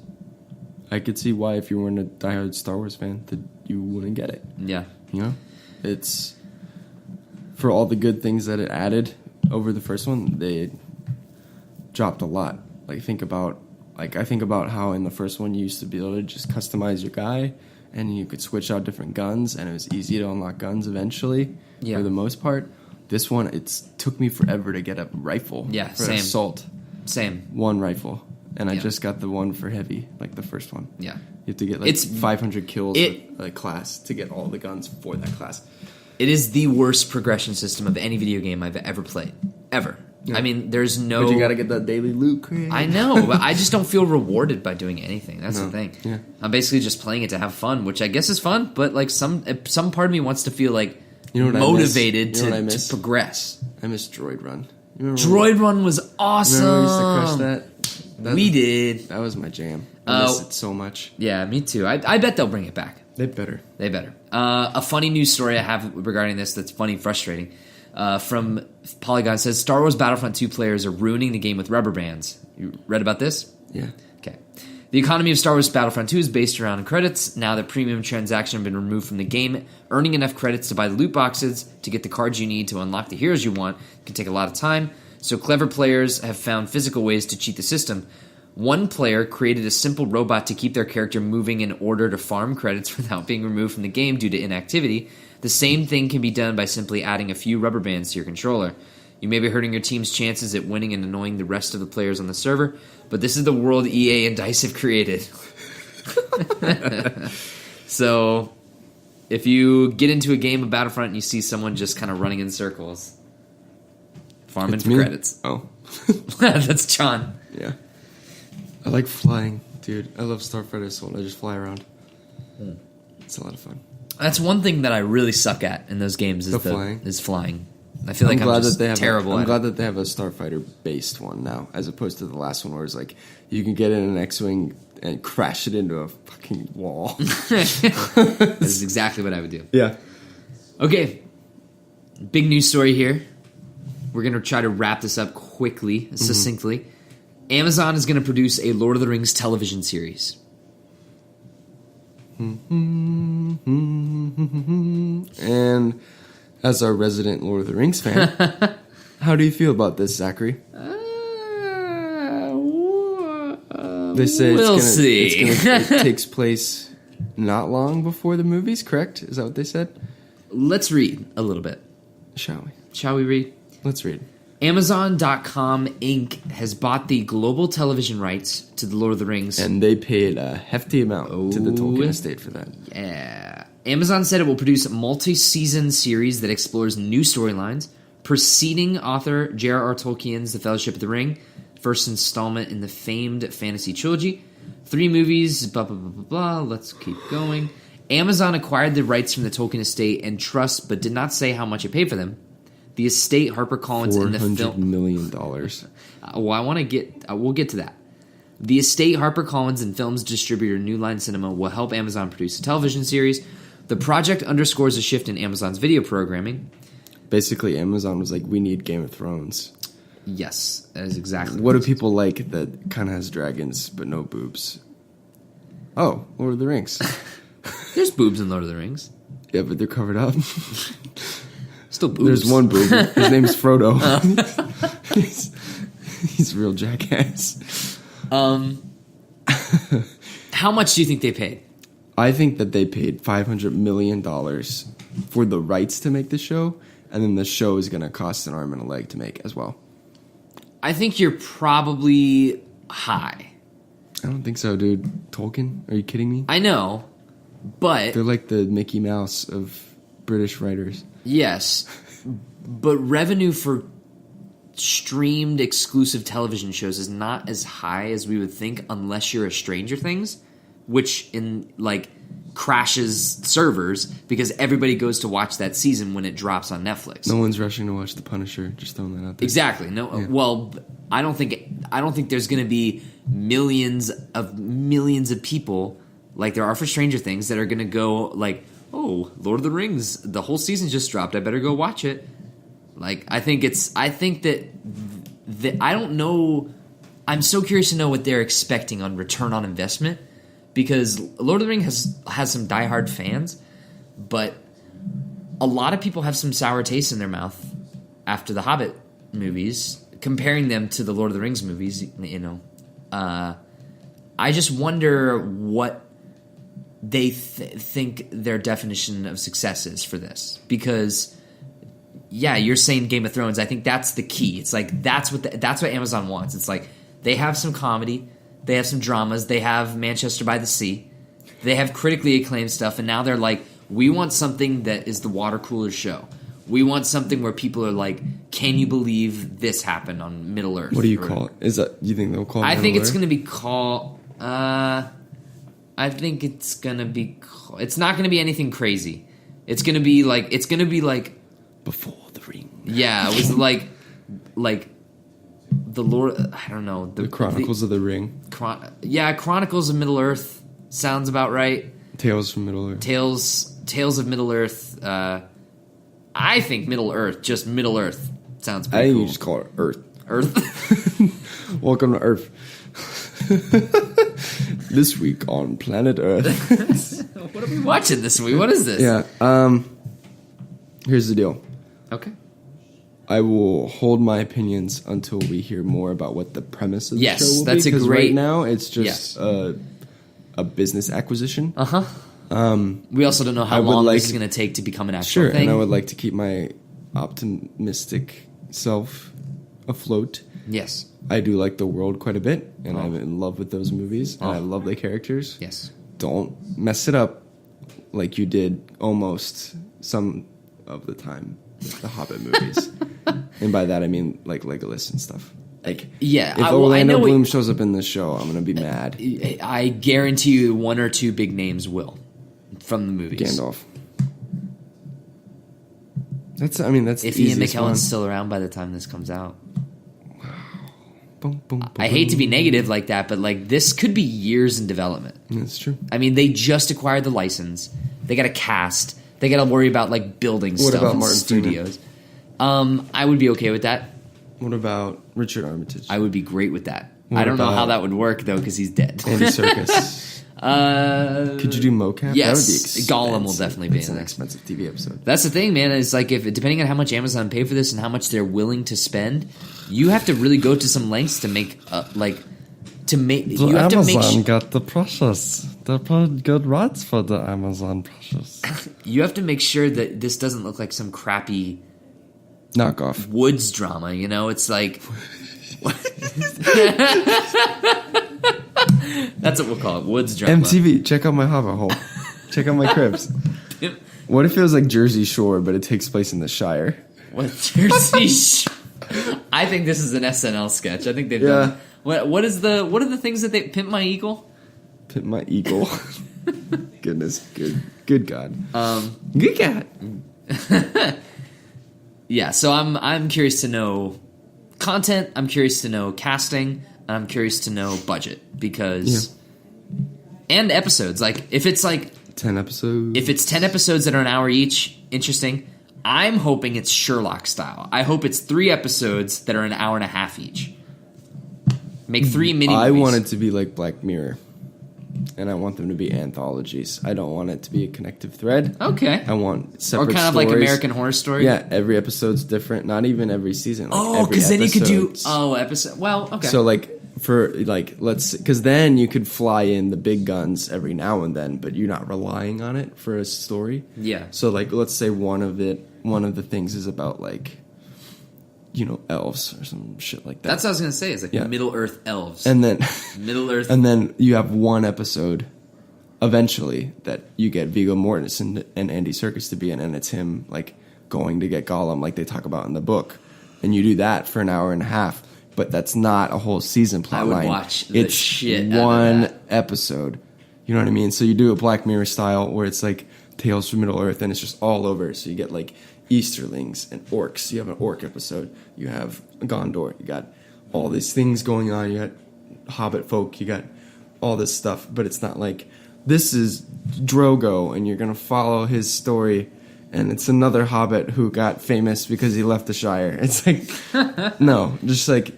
I could see why, if you weren't a diehard Star Wars fan, that you wouldn't get it. Yeah. You know, it's for all the good things that it added over the first one. They dropped a lot. I think about how in the first one you used to be able to just customize your guy, and you could switch out different guns, and it was easy to unlock guns eventually. Yeah. For the most part, this one took me forever to get a rifle. Yeah, for same. assault. Same. One rifle, and I Yeah. just got the one for heavy, like the first one. Yeah. You have to get It's 500 kills with a class to get all the guns for that class. It is the worst progression system of any video game I've ever played. Ever. Yeah. I mean, there's no... But you gotta get that daily loot, Craig. I know, but I just don't feel rewarded by doing anything. That's No. the thing. Yeah. I'm basically just playing it to have fun, which I guess is fun, but like some part of me wants to feel like You know what I miss? motivated You know what I to miss? progress. I miss Droid Run. You remember Droid Run was awesome. Remember we used to crush that? We did. That was my jam. I miss it so much. Yeah, me too. I bet they'll bring it back. They better. They better. A funny news story I have regarding this that's funny and frustrating. From Polygon says Star Wars Battlefront 2 players are ruining the game with rubber bands. You read about this? Yeah. Okay. The economy of Star Wars Battlefront 2 is based around credits. Now that premium transactions have been removed from the game, earning enough credits to buy the loot boxes to get the cards you need to unlock the heroes you want can take a lot of time. So clever players have found physical ways to cheat the system. One player created a simple robot to keep their character moving in order to farm credits without being removed from the game due to inactivity. The same thing can be done by simply adding a few rubber bands to your controller. You may be hurting your team's chances at winning and annoying the rest of the players on the server, but this is the world EA and DICE have created. So, if you get into a game of Battlefront and you see someone just kind of running in circles, farming It's for me. credits. Oh. That's John. Yeah. I like flying, dude. I love Starfighter Assault. I just fly around. It's a lot of fun. That's one thing that I really suck at in those games is flying. Is flying. I feel like I'm just terrible I'm at glad it. that they have a Starfighter based one now, as opposed to the last one where it's like you can get in an X-wing and crash it into a fucking wall. That is exactly what I would do. Yeah. Okay, big news story here. We're going to try to wrap this up quickly, succinctly. Amazon is going to produce a Lord of the Rings television series. And as our resident Lord of the Rings fan, how do you feel about this, Zachary? They say We'll see. it takes place not long before the movies, correct? Is that what they said? Let's read a little bit. Shall we? Shall we read? Let's read. Amazon.com Inc. has bought the global television rights to The Lord of the Rings. And they paid a hefty amount to the Tolkien Oh. estate for that. Yeah. Amazon said it will produce a multi-season series that explores new storylines, preceding author J.R.R. Tolkien's The Fellowship of the Ring, first installment in the famed fantasy trilogy. 3 movies, blah, blah, blah, blah, blah. Let's keep going. Amazon acquired the rights from the Tolkien estate and trust, but did not say how much it paid for them. The estate, HarperCollins, and the $400 film... million. we'll get to that. The estate, HarperCollins, and films distributor New Line Cinema will help Amazon produce a television series. The project underscores a shift in Amazon's video programming. Basically, Amazon was like, we need Game of Thrones. Yes, that is exactly What do people like that kind of has dragons but no boobs? Oh, Lord of the Rings. There's boobs in Lord of the Rings. Yeah, but they're covered up. Still boobs. There's one boob. His name's Frodo. He's a real jackass. How much do you think they paid? I think that they paid $500 million for the rights to make the show, and then the show is going to cost an arm and a leg to make as well. I think you're probably high. I don't think so, dude. Tolkien? Are you kidding me? I know, but... They're like the Mickey Mouse of British writers. Yes, but revenue for streamed exclusive television shows is not as high as we would think unless you're a Stranger Things, which in like crashes servers because everybody goes to watch that season when it drops on Netflix. No one's rushing to watch The Punisher. Just throwing that out there. Exactly. No. Yeah. Well, I don't think there's going to be millions of people like there are for Stranger Things that are going to go like, oh, Lord of the Rings, the whole season just dropped. I better go watch it. Like, I think that I don't know. I'm so curious to know what they're expecting on return on investment because Lord of the Rings has some diehard fans, but a lot of people have some sour taste in their mouth after the Hobbit movies, comparing them to the Lord of the Rings movies. You know, I just wonder what they think their definition of success is for this because. Yeah, you're saying Game of Thrones. I think that's the key. It's like that's what Amazon wants. It's like they have some comedy, they have some dramas, they have Manchester by the Sea, they have critically acclaimed stuff, and now they're like, we want something that is the water cooler show. We want something where people are like, can you believe this happened on Middle Earth? What do you call it? Is that you think they'll call it? I think it's going to be called. I think it's going to be. It's not going to be anything crazy. It's going to be like. Before the Ring. Yeah, it was like the Lord. I don't know The Chronicles of the Ring. Chronicles of Middle Earth sounds about right. Tales from Middle Earth. Tales of Middle Earth. I think Middle Earth, just Middle Earth, sounds pretty I think cool. you just call it Earth. Earth. Welcome to Earth. This week on Planet Earth. What are we watching this week? What is this? Yeah. Here's the deal. Okay. I will hold my opinions until we hear more about what the premise of the Yes, show will that's be. a Because great- right now it's just a business acquisition. We also don't know how I would long like- this is going to take to become an actual Sure, thing. and I would like to keep my optimistic self afloat. Yes. I do like the world quite a bit, and I'm in love with those movies, and I love the characters. Yes. Don't mess it up like you did almost some of the time with the Hobbit movies. And by that I mean like Legolas and stuff. Like, Yeah. if I Orlando know Bloom shows up in this show, I'm gonna be mad. I guarantee you one or two big names will from the movies. Gandalf. That's the If Ian easiest McKellen's one. still around by the time this comes out. Boom, boom, boom, I hate to be boom. negative like that, but like this could be years in development. That's true. I mean, they just acquired the license. They got a cast. They got to worry about like building What stuff about in Martin studios. I would be okay with that. What about Richard Armitage? I would be great with that. What I don't know about- how that would work though because he's dead. Andy Serkis. Could you do mocap? Yes, That would be expensive. Gollum will definitely be That's in an there. expensive TV episode. That's the thing, man. Is like if depending on how much Amazon paid for this and how much they're willing to spend, you have to really go to some lengths to make you have to make got the precious. They put good rights for the Amazon precious. you have to make sure that this doesn't look like some crappy Knockoff. Woods drama. You know, it's like that's what we'll call it, Woods drama. MTV, check out my hobbit hole. Check out my cribs. What if it was like Jersey Shore, but it takes place in the Shire? What Jersey Shore? I think this is an SNL sketch. I think they've done. What are the things that they Pimp My Eagle? Pimp my eagle. Goodness, good God. Good God. Yeah, so I'm curious to know content. I'm curious to know casting. I'm curious to know budget because and episodes. Like if it's like 10 episodes. if it's 10 episodes that are an hour each, interesting. I'm hoping it's Sherlock style. I hope it's 3 episodes that are an hour and a half each. Make 3 mini movies. I want it to be like Black Mirror. And I want them to be anthologies. I don't want it to be a connective thread. Okay. I want Or separate kind of stories. like American Horror Story. Yeah, every episode's different. Not even every season. Like Oh, every because then you could do episode's- episode. Well, okay. So like for like let's because then you could fly in the big guns every now and then, but you're not relying on it for a story. Yeah. So like let's say one of the things is about like elves or some shit like that. That's what I was gonna say. It's like Yeah. Middle Earth elves. and then Middle Earth. and then you have one episode eventually that you get Viggo Mortensen and Andy Serkis to be in, and it's him like going to get Gollum like they talk about in the book, and you do that for an hour and a half. But that's not a whole season plot I would line. watch the it's shit out of one that. episode, You know what I mean? So you do a Black Mirror style where it's like Tales from Middle Earth and it's just all over. So you get like Easterlings and orcs. You have an orc episode. You have Gondor. You got all these things going on. You got Hobbit folk. You got all this stuff. But it's not like, this is Drogo and you're going to follow his story. And it's another Hobbit who got famous because he left the Shire. It's like, no, just like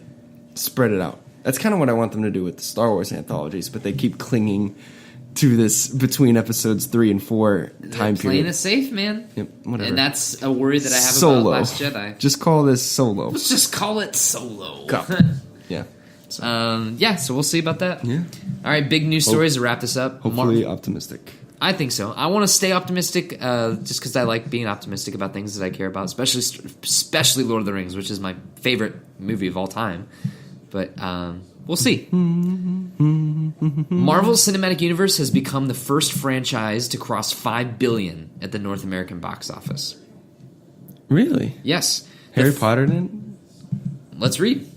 spread it out. That's kind of what I want them to do with the Star Wars anthologies, but they keep clinging to this between episodes 3 and 4 time period. Playing it safe, man. Yep, whatever. And that's a worry that I have Solo. about Last Jedi. Just call this Solo. Let's just call it Solo. Go. Yeah. So we'll see about that. Yeah. All right, big news stories to wrap this up. Hopefully optimistic. I think so. I want to stay optimistic, just because I like being optimistic about things that I care about, especially Lord of the Rings, which is my favorite movie of all time. But we'll see. Marvel's Cinematic Universe has become the first franchise to cross $5 billion at the North American box office. Really? Yes. Harry Potter didn't? Let's read.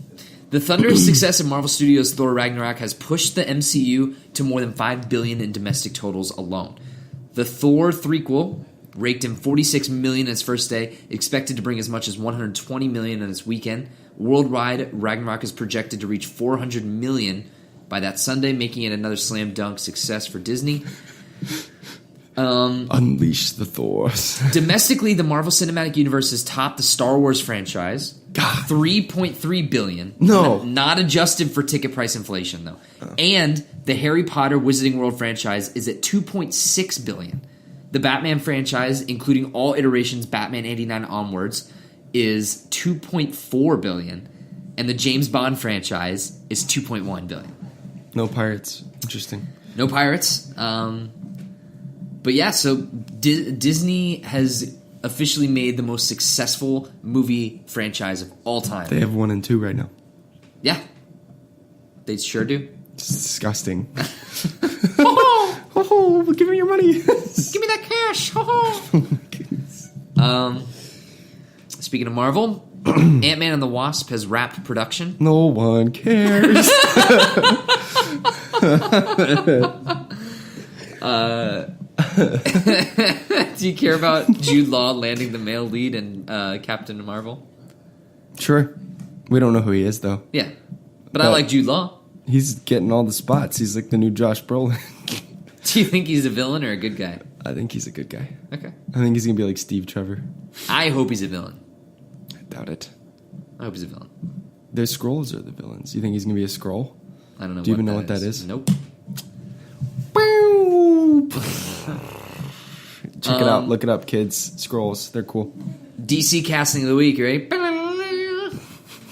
The thunderous success of Marvel Studios' Thor Ragnarok has pushed the MCU to more than $5 billion in domestic totals alone. The Thor threequel raked in $46 million in its first day, expected to bring as much as $120 million in its weekend. Worldwide, Ragnarok is projected to reach $400 million by that Sunday, making it another slam dunk success for Disney. Unleash the Thors. Domestically, the Marvel Cinematic Universe has topped the Star Wars franchise. God. $3.3 billion. No. Not adjusted for ticket price inflation, though. And the Harry Potter Wizarding World franchise is at $2.6 billion. The Batman franchise, including all iterations Batman 89 onwards, is $2.4 billion. And the James Bond franchise is $2.1 billion. No pirates. Interesting. No pirates. But yeah, so Disney has officially made the most successful movie franchise of all time. They have 1 and 2 right now. Yeah. They sure do. It's disgusting. Oh, give me your money. give me that cash. Speaking of Marvel, Ant-Man and the Wasp has wrapped production. No one cares. Do you care about Jude Law landing the male lead in Captain Marvel? Sure. We don't know who he is, though. Yeah. But I like Jude Law. He's getting all the spots. He's like the new Josh Brolin. Do you think he's a villain or a good guy? I think he's a good guy. Okay. I think he's going to be like Steve Trevor. I hope he's a villain. I doubt it. I hope he's a villain. The Skrulls are the villains. You think he's going to be a Skrull? I don't know. Do you even know what that is? Nope. Check it out. Look it up, kids. Skrulls. They're cool. DC casting of the week, right?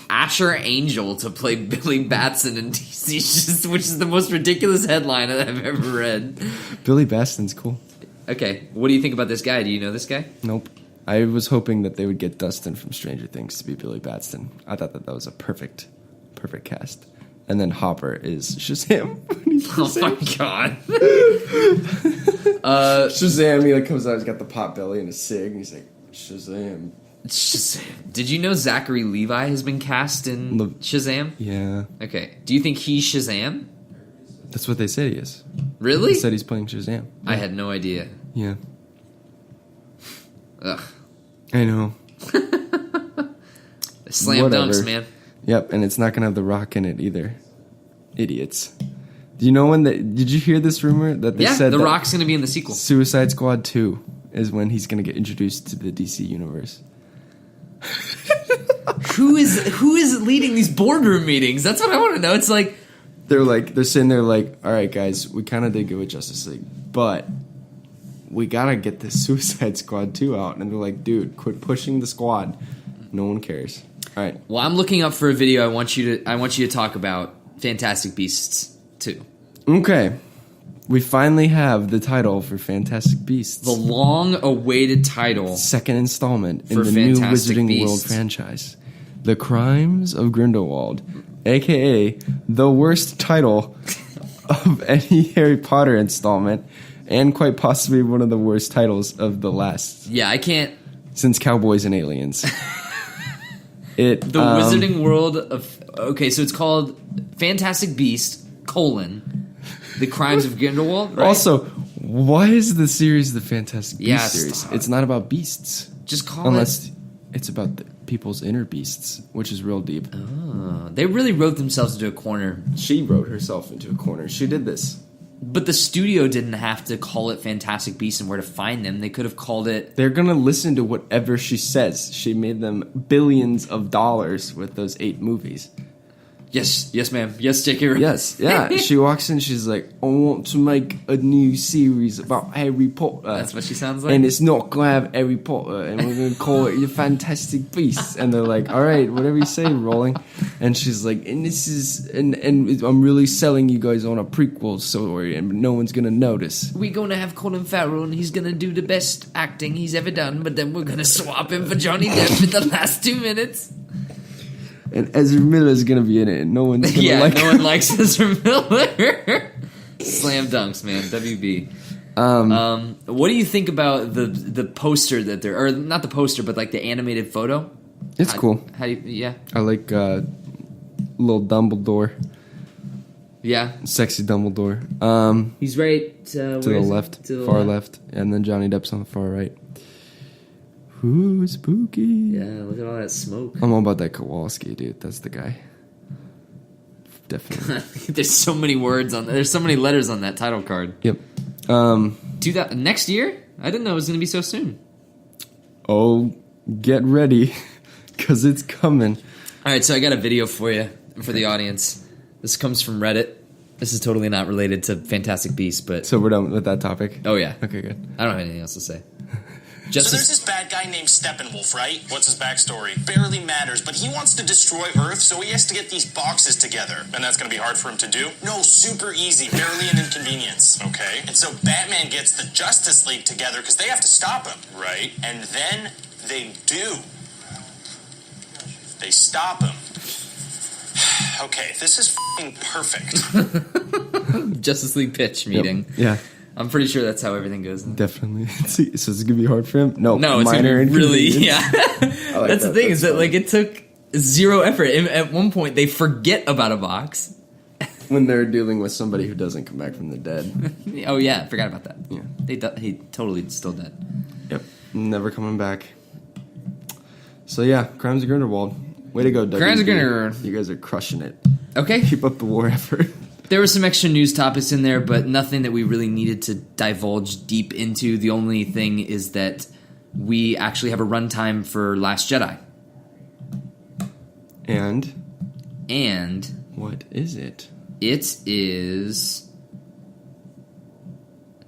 Asher Angel to play Billy Batson in DC, which is the most ridiculous headline that I've ever read. Billy Batson's cool. Okay, what do you think about this guy? Do you know this guy? Nope. I was hoping that they would get Dustin from Stranger Things to be Billy Batson. I thought that was a perfect cast. And then Hopper is Shazam. Oh my god. Shazam, he like comes out, he's got the pot belly and a cig, and he's like, Shazam. Did you know Zachary Levi has been cast in Shazam? Yeah. Okay. Do you think he's Shazam? That's what they said he is. Really? They said he's playing Shazam. Yeah. I had no idea. Yeah. Ugh. I know. Slam dunks, man. Yep, and it's not going to have The Rock in it either. Idiots. Do you know when did you hear this rumor that they said The Rock's going to be in the sequel? Suicide Squad 2 is when he's going to get introduced to the DC universe. Who is leading these boardroom meetings? That's what I want to know. It's like they're sitting there like, all right, guys, we kind of did good with Justice League, but we gotta get this Suicide Squad 2 out. And they're like, dude, quit pushing the squad. No one cares. All right. Well, I'm looking up for a video. I want you to talk about Fantastic Beasts 2. Okay. We finally have the title for Fantastic Beasts. The long-awaited title. Second installment in for the new Fantastic Wizarding Beasts. World franchise. The Crimes of Grindelwald, a.k.a. the worst title of any Harry Potter installment, and quite possibly one of the worst titles of the last. Yeah, I can't. Since Cowboys and Aliens. The Wizarding World of... Okay, so it's called Fantastic Beast, The Crimes of Grindelwald. Right? Also, why is the series the Fantastic Beasts Yeah, series? stop. It's not about beasts. Just call Unless it's about the people's inner beasts, which is real deep. They really wrote themselves into a corner. She wrote herself into a corner. She did this. But the studio didn't have to call it Fantastic Beasts and Where to Find Them. They could have called it... They're going to listen to whatever she says. She made them billions of dollars with those 8 movies. Yes, ma'am. Yes, J.K. Yes, yeah. She walks in, she's like, I want to make a new series about Harry Potter. That's what she sounds like? And it's not going to have Harry Potter, and we're going to call it The Fantastic Beasts. And they're like, all right, whatever you say, Rolling. And she's like, and this is, and I'm really selling you guys on a prequel story, and no one's going to notice. We're going to have Colin Farrell, and he's going to do the best acting he's ever done, but then we're going to swap him for Johnny Depp in the last 2 minutes. And Ezra Miller's going to be in it, and no one's going to like no him. one likes Ezra Miller. Slam dunks, man. WB. What do you think about the poster that they're, or not the poster, but like the animated photo? It's cool. How do you, yeah, I like little Dumbledore, yeah. sexy Dumbledore. He's right To the left, far left, and then Johnny Depp's on the far right. Ooh, spooky. Yeah, look at all that smoke. I'm all about that Kowalski, dude. That's the guy. Definitely. There's so many words on. There's so many letters on that title card. Yep. Next year? I didn't know it was going to be so soon. Oh, get ready, because it's coming. All right, so I got a video for you, for the audience. This comes from Reddit. This is totally not related to Fantastic Beasts, but... So we're done with that topic? Oh, yeah. Okay, good. I don't have anything else to say. So there's this bad guy named Steppenwolf, right? What's his backstory? Barely matters, but he wants to destroy Earth, so he has to get these boxes together. And that's gonna be hard for him to do? No, super easy, barely an inconvenience. Okay. And so Batman gets the Justice League together because they have to stop him. Right. And then they do. They stop him. Okay, this is f***ing perfect. Justice League pitch meeting. Yep. Yeah. I'm pretty sure that's how everything goes. Definitely. So it's going to be hard for him? No, it's minor gonna be really, inconvenience. yeah. Like That's the that. thing, That's is that fun. like it took zero effort. At one point, they forget about a box. When they're dealing with somebody who doesn't come back from the dead. Oh yeah, I forgot about that. Yeah. He totally still dead. Yep. Never coming back. So yeah, Crimes of Grindelwald. Way to go, WB. Crimes of Grindelwald. You guys are crushing it. Okay. Keep up the war effort. There were some extra news topics in there, but nothing that we really needed to divulge deep into. The only thing is that we actually have a runtime for Last Jedi. And What is it? It is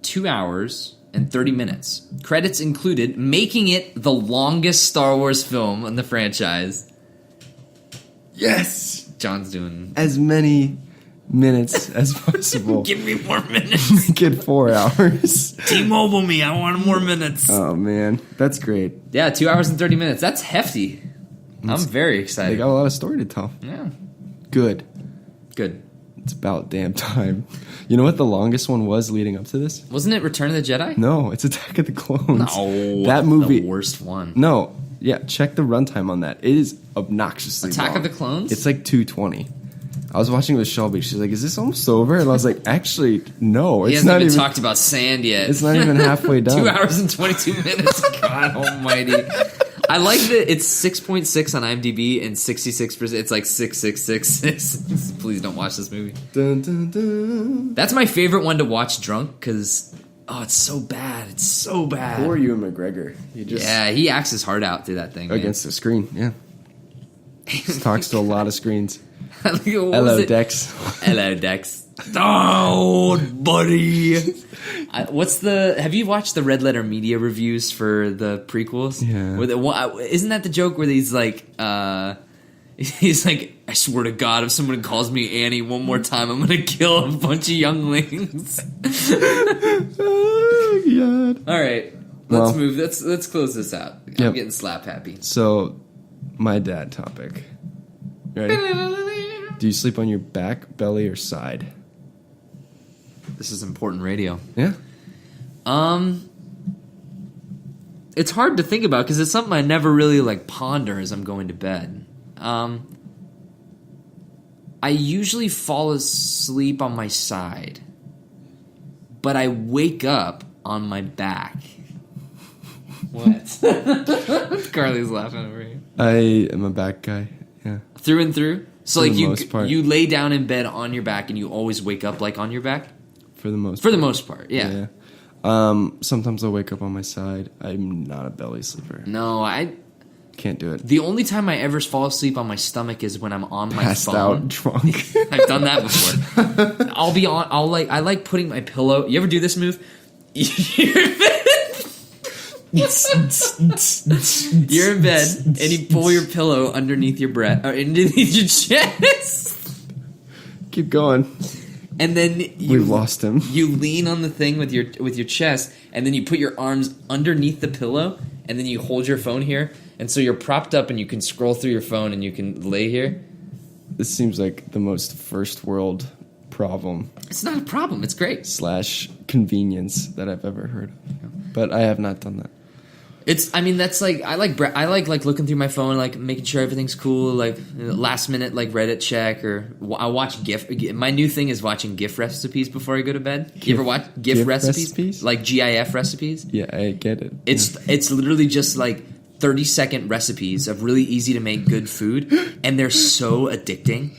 2 hours and 30 minutes. Credits included, making it the longest Star Wars film in the franchise. Yes! John's doing... As many minutes as possible. Give me more minutes. Make it 4 hours. T-Mobile me, I want more minutes. Oh, man. That's great. Yeah, 2 hours and 30 minutes. That's hefty. I'm very They excited. got a lot of story to tell. Yeah. Good. Good. It's about damn time. You know what the longest one was leading up to this? Wasn't it Return of the Jedi? No, it's Attack of the Clones. No. That movie. The worst one. No. Yeah, check the runtime on that. It is obnoxiously Attack long. of the Clones? It's like 220. I was watching it with Shelby. She's like, "Is this almost over?" And I was like, "Actually, no. He It's hasn't not even even. talked about sand yet. It's not even halfway done." 2 hours and 22 minutes. God almighty. I like that it's 6.6 on IMDb and 66%. It's like 6666. Please don't watch this movie. Dun, dun, dun. That's my favorite one to watch drunk because, it's so bad. It's so bad. Poor Ewan McGregor. He just Yeah, he acts his heart out through that thing. Man. against the screen. Yeah, he talks to a lot of screens. What Hello, was it? Dex. Hello, Dex. Oh, buddy. Have you watched the Red Letter Media reviews for the prequels? Yeah. Isn't that the joke where he's like, he's like, I swear to God, if someone calls me Annie one more time, I'm gonna kill a bunch of younglings. Oh, God. All right, let's move. Let's close this out. I'm Yep. getting slap happy. So, my dad topic. Ready? Do you sleep on your back, belly, or side? This is important radio. Yeah. It's hard to think about because it's something I never really ponder as I'm going to bed. I usually fall asleep on my side. but I wake up on my back. What? Carly's laughing over here. I am a back guy. Yeah. Through and through? So For like the most part. you lay down in bed on your back and you always wake up like on your back? For the most For the most part, yeah. Sometimes I'll wake up on my side. I'm not a belly sleeper. No, I Can't do it. the only time I ever fall asleep on my stomach is when I'm on my Passed phone. out drunk. I've done that before. I like putting my pillow. You ever do this move? You're in bed and you pull your pillow underneath your breast or underneath your chest, Keep going. and then We've lost him. You lean on the thing with your chest, and then you put your arms underneath the pillow, and then you hold your phone here, and so you're propped up, and you can scroll through your phone, and you can lay here. This seems like the most first world problem It's not a problem. It's great. / convenience that I've ever heard of. But I have not done that. That's like I like looking through my phone, like making sure everything's cool, like last minute like Reddit check, or I watch GIF. My new thing is watching GIF recipes before I go to bed. You ever watch GIF recipes? Like GIF recipes? Yeah, I get it. It's literally just like 30-second recipes of really easy to make good food, and they're so addicting.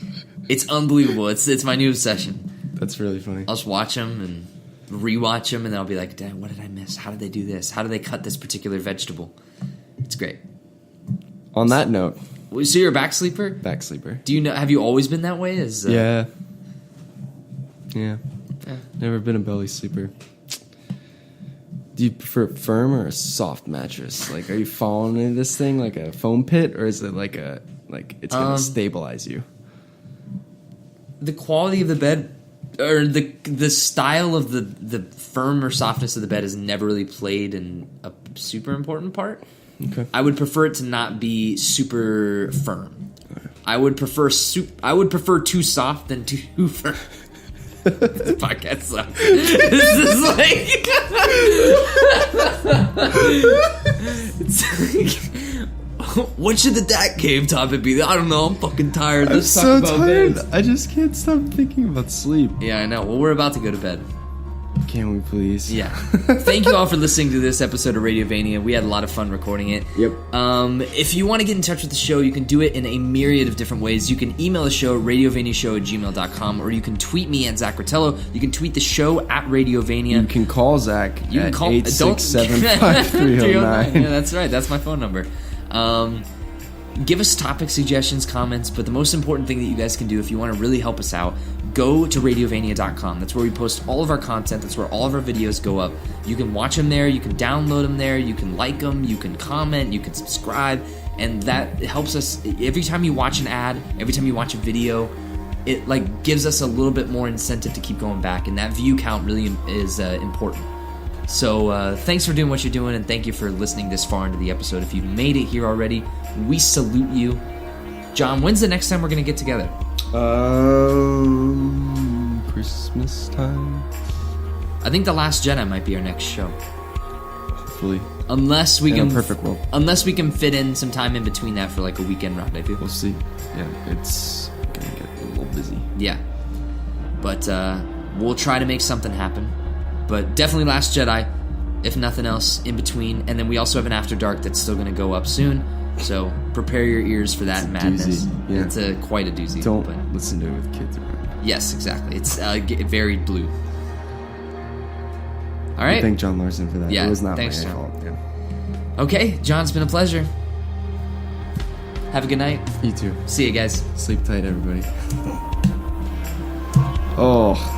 It's unbelievable. It's my new obsession. That's really funny. I'll just watch them and rewatch them, and then I'll be like, "Damn, what did I miss? How did they do this? How did they cut this particular vegetable?" It's great. On that note, So you're a back sleeper? back sleeper. Do you know? Have you always been that way? Yeah. Yeah. Never been a belly sleeper. Do you prefer a firm or a soft mattress? Like, are you falling into this thing like a foam pit, or is it like it's gonna stabilize you? The quality of the bed, or the style of the firm or softness of the bed has never really played a super important part. Okay. I would prefer it to not be super firm. I would prefer too soft than too firm. This podcast sucks. This is like it's like, what should the Dak Cave topic be? I don't know. I'm fucking tired. I'm Let's so talk about tired. beds. I just can't stop thinking about sleep. Yeah, I know. Well, we're about to go to bed. Can we please? Yeah. Thank you all for listening to this episode of Radiovania. We had a lot of fun recording it. Yep. If you want to get in touch with the show, you can do it in a myriad of different ways. You can email the show, radiovaniashow@gmail.com, or you can tweet me at Zach Rotello. You can tweet the show at Radiovania. You can call Zach You at can call 867-5309. Yeah, that's right. That's my phone number. Give us topic suggestions, comments, but the most important thing that you guys can do if you want to really help us out, go to radiovania.com. That's where we post all of our content. That's where all of our videos go up. You can watch them there. You can download them there. You can like them. You can comment. You can subscribe. And that helps us. Every time you watch an ad, every time you watch a video, it like gives us a little bit more incentive to keep going back. And that view count really is important. So thanks for doing what you're doing, and thank you for listening this far into the episode. If you've made it here already, we salute you. John, when's the next time we're going to get together? Christmas time. I think The Last Jedi might be our next show. Hopefully. Unless we In can a perfect world. Unless we can fit in some time in between that for like a weekend rendezvous. We'll see. Yeah, it's gonna get a little busy. Yeah. But we'll try to make something happen. But definitely Last Jedi, if nothing else, in between. And then we also have an After Dark that's still going to go up soon. So prepare your ears for that madness. Doozy. Yeah. It's quite a doozy. Don't but listen to it with kids around. yes, exactly. It's very blue. All right. Thank John Larson for that. Yeah, It was not thanks, my John. fault. Yeah. Okay, John, it's been a pleasure. Have a good night. You too. See you guys. Sleep tight, everybody. Oh.